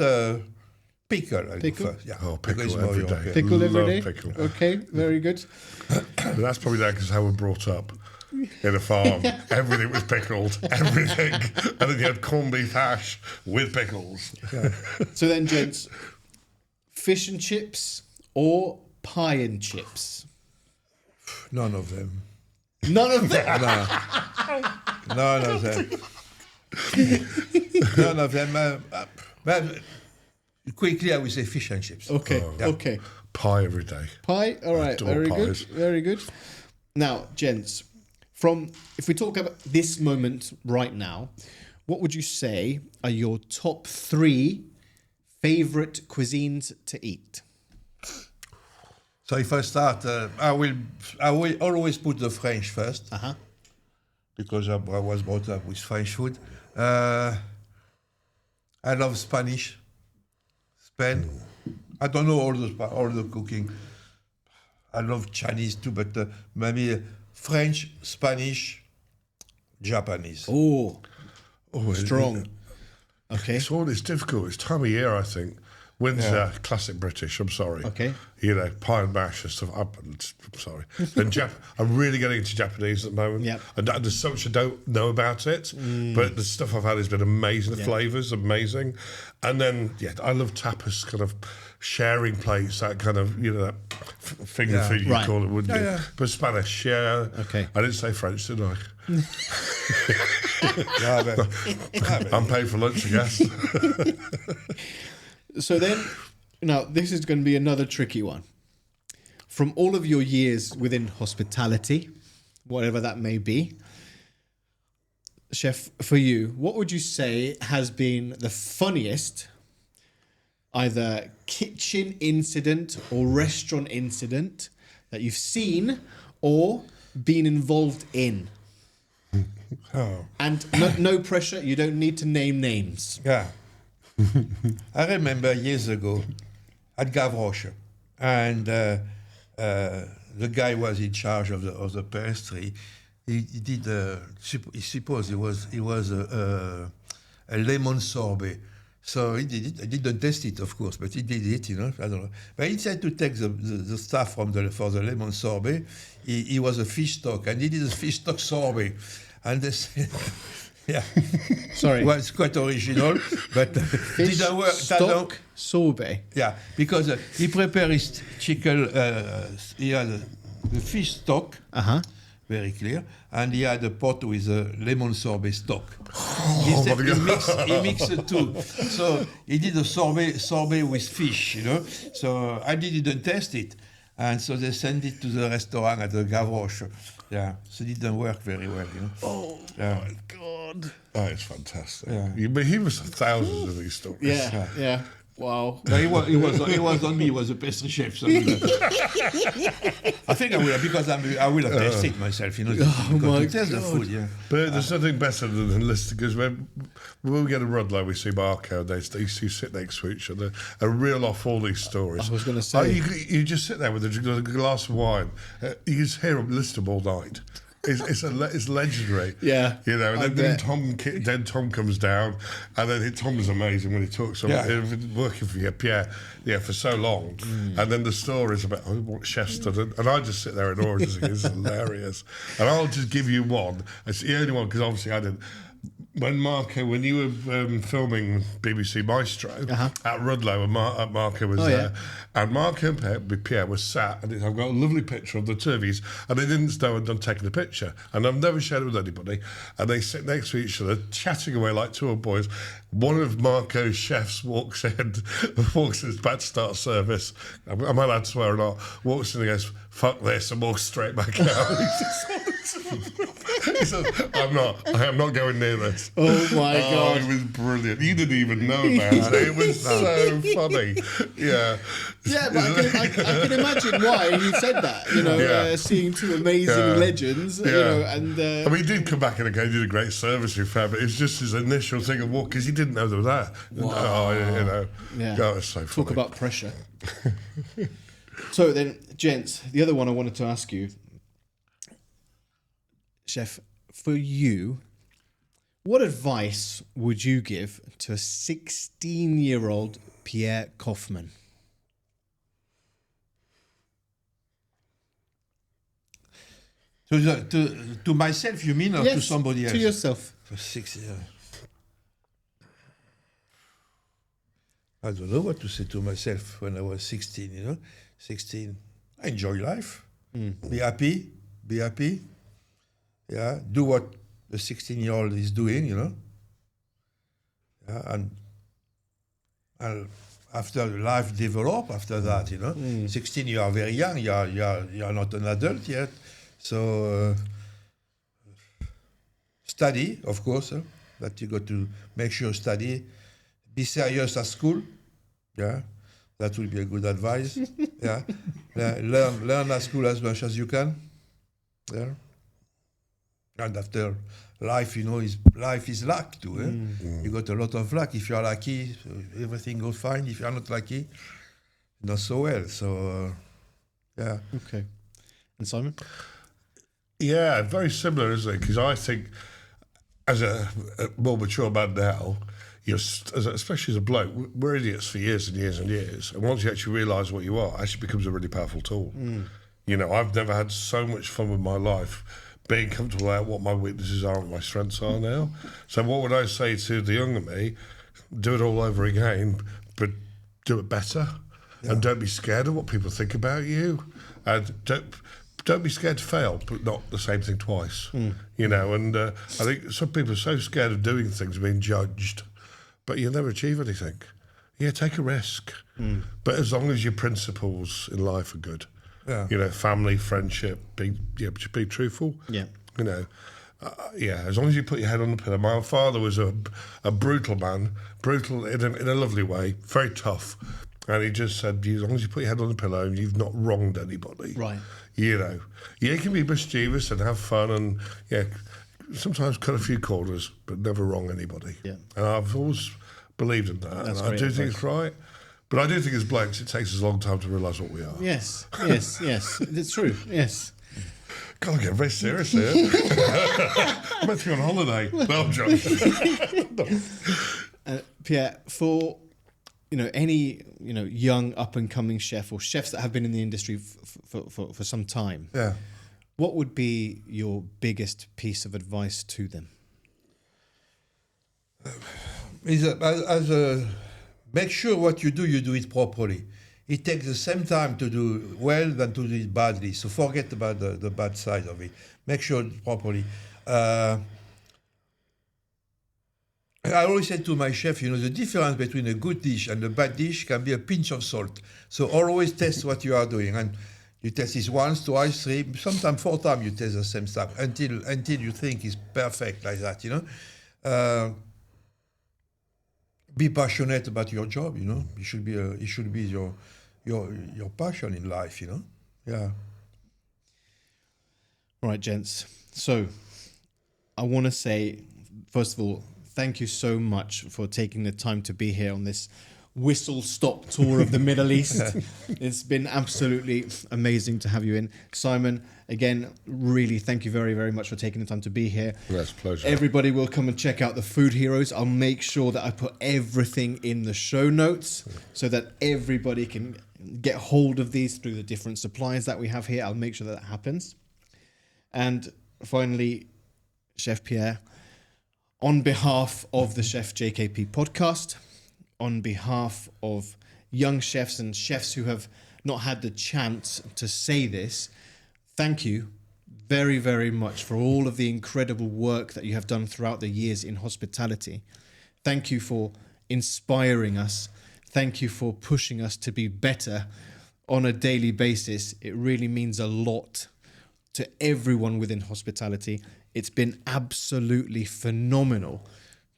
A: pickle, I go first. Yeah.
C: Oh, pickle
A: is more
C: every
A: your-
C: day.
B: Pickled every
C: Love
B: day?
C: pickle.
B: Okay, very good.
C: But that's probably that because how we're brought up in a farm. Everything was pickled, everything. And then you had corned beef hash with pickles.
B: So then, gents, fish and chips or pie and chips?
A: None of them.
B: None of them.
A: None of them. None of them. But quickly, I will say fish and chips.
B: Okay, okay.
C: Pie every day.
B: Pie, all right,
C: adore
B: very
C: pies.
B: good, very good. Now, gents, if we talk about this moment right now, what would you say are your top 3 favorite cuisines to eat?
A: So if I start, I will always put the French first, because I was brought up with French food. I love Spanish, Spain. I don't know all the cooking. I love Chinese too, but maybe French, Spanish, Japanese.
B: Oh,
C: Oh,
B: strong. Okay.
C: It's difficult. It's time of year, I think. Winter, classic British. I'm sorry.
B: Okay.
C: Pie and mash and stuff. I'm sorry. And I'm really getting into Japanese at the moment.
B: Yep.
C: And there's so much I don't know about it, but the stuff I've had has been amazing. The flavours, amazing. And then, I love tapas, kind of sharing plates, that kind of, that finger food you
B: Right.
C: call it, wouldn't you?
A: Yeah.
C: But Spanish, yeah.
B: Okay.
C: I didn't say French, did I?
A: Yeah, but
C: I'm paid for lunch, I guess.
B: So then, now this is going to be another tricky one. From all of your years within hospitality, whatever that may be, Chef, for you, what would you say has been the funniest, either kitchen incident or restaurant incident that you've seen or been involved in?
C: Oh.
B: And no pressure, you don't need to name names.
A: Yeah. I remember years ago at Gavroche, and the guy was in charge of the pastry. He did. He supposed it was a lemon sorbet. So he did it. I didn't test it, of course, but he did it. I don't know. But instead to take the stuff for the lemon sorbet, he was a fish stock, and he did a fish stock sorbet, and this. Yeah,
B: Sorry.
A: Well, it's quite original, but
B: Fish
A: didn't work.
B: stock sorbet.
A: Yeah, because he prepared his chicken. He had the fish stock, very clear, and he had a pot with a lemon sorbet stock. He mixed the two. So he did a sorbet with fish, So I didn't test it, and so they sent it to the restaurant at the Gavroche. Yeah, so it didn't work very well,
C: Oh
A: Yeah.
C: my God! Oh, it's fantastic.
A: Yeah.
C: But he was thousands of these stories.
B: Yeah. Wow.
A: But he was on me. He was a pastry chef. So I think I will, because I will taste it myself.
B: my
A: taste the food. Yeah.
C: But there's nothing better than listening, because when we get a Rudlow, we see Marco, they used to sit next to each other and reel off all these stories.
B: I was going to say.
C: You just sit there with a glass of wine. You just hear them list them all night. It's legendary.
B: Yeah,
C: And then Tom comes down, and then Tom's amazing when he talks about working for Pierre, for so long, and then the stories about what chefs done, and I just sit there in awe and just think it's hilarious. And I'll just give you one. It's the only one, because obviously I didn't. When you were filming BBC Maestro at Rudlow, and Marco was there, and Marco and Pierre were sat, and I've got a lovely picture of the two of these, and they didn't know I'd done taking the picture, and I've never shared it with anybody, and they sit next to each other, chatting away like two old boys. One of Marco's chefs walks in, about to start service, am I allowed to swear or not, walks in and goes, "Fuck this," and walks straight back out. He says, I am not going near this.
B: Oh my God.
C: It was brilliant. You didn't even know about it. It was so funny. Yeah.
B: Yeah, but I can imagine why he said that, seeing two amazing legends, and...
C: I mean, he did come back and again, did a great service with Fab, but it's just his initial thing of what, because he didn't know they were there.
B: Wow.
C: Yeah. God, it's so funny.
B: Talk about pressure. So then, gents, the other one I wanted to ask you, Chef, for you, what advice would you give to a 16-year-old Pierre Koffmann?
A: To myself, you mean, or to somebody else?
B: To yourself.
A: For 6 years. I don't know what to say to myself when I was 16, 16. I enjoy life. Be happy. Yeah, do what the 16-year-old is doing, Yeah, and after life develop after that, 16, you are very young. You are not an adult yet, so study, of course. That you got to make sure study. Be serious at school. Yeah, that will be a good advice. Yeah, learn at school as much as you can. Yeah. And after life, life is luck too. You got a lot of luck. If you are lucky, everything goes fine. If you are not lucky, not so well. So, yeah.
B: Okay. And Simon?
C: Yeah, very similar, isn't it? Because I think, as a more mature man now, especially as a bloke, we're idiots for years and years and years. And once you actually realise what you are, it actually becomes a really powerful tool. I've never had so much fun with my life being comfortable about what my weaknesses are and my strengths are now. So what would I say to the younger me? Do it all over again, but do it better. Yeah. And don't be scared of what people think about you. And don't be scared to fail, but not the same thing twice. And I think some people are so scared of doing things, being judged, but you'll never achieve anything. Yeah, take a risk. But as long as your principles in life are good. Yeah. Family, friendship, be truthful.
B: Yeah.
C: As long as you put your head on the pillow. My father was a brutal man, brutal in a lovely way, very tough. And he just said, as long as you put your head on the pillow, you've not wronged anybody.
B: Right.
C: You know, you can be mischievous and have fun and, sometimes cut a few corners, but never wrong anybody.
B: Yeah.
C: And I've always believed in that.
B: That's
C: and I do think it's right. But I do think as blokes, it takes us a long time to realise what we are.
B: Yes. It's true. Yes.
C: God, I get very serious here. I'm meant to go on holiday. No, I'm joking.
B: Pierre, for any young up and coming chef or chefs that have been in the industry for some time, what would be your biggest piece of advice to them?
A: Make sure what you do it properly. It takes the same time to do well than to do it badly. So forget about the bad side of it. Make sure it's properly. I always say to my chef, the difference between a good dish and a bad dish can be a pinch of salt. So always test what you are doing. And you test this once, twice, three, sometimes 4 times you test the same stuff until you think it's perfect like that, Be passionate about your job, It should be your passion in life, Yeah.
B: All right, gents. So I want to say, first of all, thank you so much for taking the time to be here on this whistle-stop tour of the Middle East. It's been absolutely amazing to have you in. Simon, again, really thank you very, very much for taking the time to be here.
C: That's a pleasure.
B: Everybody will come and check out the Food Heroes. I'll make sure that I put everything in the show notes so that everybody can get hold of these through the different suppliers that we have here. I'll make sure that happens. And finally, Chef Pierre, on behalf of the Chef JKP Podcast, on behalf of young chefs and chefs who have not had the chance to say this, thank you very, very much for all of the incredible work that you have done throughout the years in hospitality. Thank you for inspiring us. Thank you for pushing us to be better on a daily basis. It really means a lot to everyone within hospitality. It's been absolutely phenomenal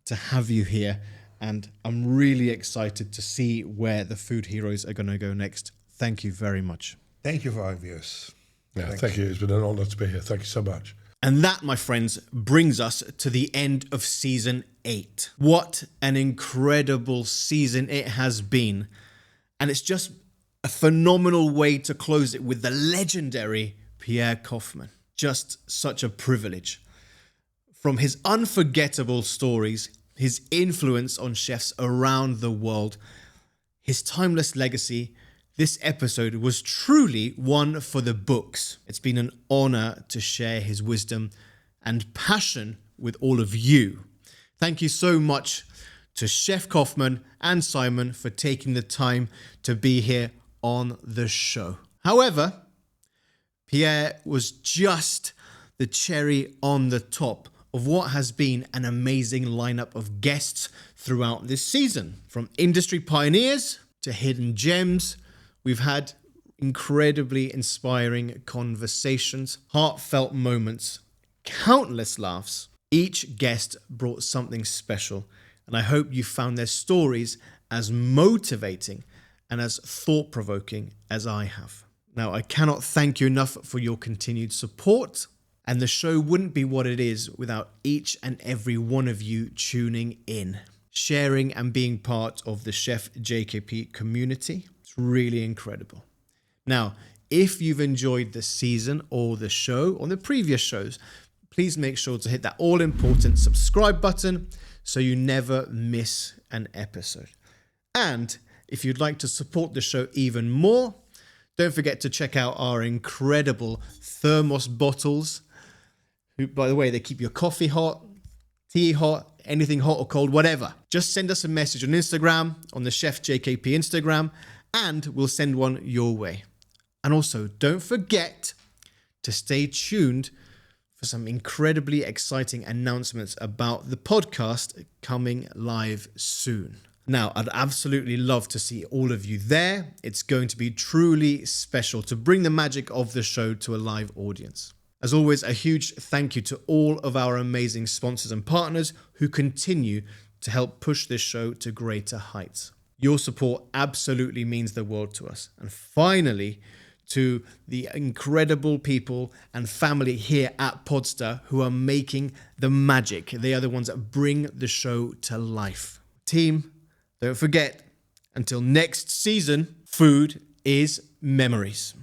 B: to have you here. And I'm really excited to see where the Food Heroes are going to go next. Thank you very much.
A: Thank you for having us.
C: Yeah, thank you. It's been an honour to be here. Thank you so much.
B: And that, my friends, brings us to the end of season 8. What an incredible season it has been. And it's just a phenomenal way to close it with the legendary Pierre Koffmann. Just such a privilege. From his unforgettable stories, his influence on chefs around the world, his timeless legacy, this episode was truly one for the books. It's been an honor to share his wisdom and passion with all of you. Thank you so much to Chef Koffmann and Simon for taking the time to be here on the show. However, Pierre was just the cherry on the top of what has been an amazing lineup of guests throughout this season. From industry pioneers to hidden gems, we've had incredibly inspiring conversations, heartfelt moments, countless laughs. Each guest brought something special, and I hope you found their stories as motivating and as thought-provoking as I have. Now, I cannot thank you enough for your continued support. And the show wouldn't be what it is without each and every one of you tuning in, sharing and being part of the Chef JKP community. It's really incredible. Now, if you've enjoyed the season or the show or the previous shows, please make sure to hit that all-important subscribe button so you never miss an episode. And if you'd like to support the show even more, don't forget to check out our incredible thermos bottles. By the way, they keep your coffee hot, tea hot, anything hot or cold, whatever. Just send us a message on Instagram, on the Chef JKP Instagram, and we'll send one your way. And also, don't forget to stay tuned for some incredibly exciting announcements about the podcast coming live soon. Now, I'd absolutely love to see all of you there. It's going to be truly special to bring the magic of the show to a live audience. As always, a huge thank you to all of our amazing sponsors and partners who continue to help push this show to greater heights. Your support absolutely means the world to us. And finally, to the incredible people and family here at Podster who are making the magic. They are the ones that bring the show to life. Team, don't forget, until next season, food is memories.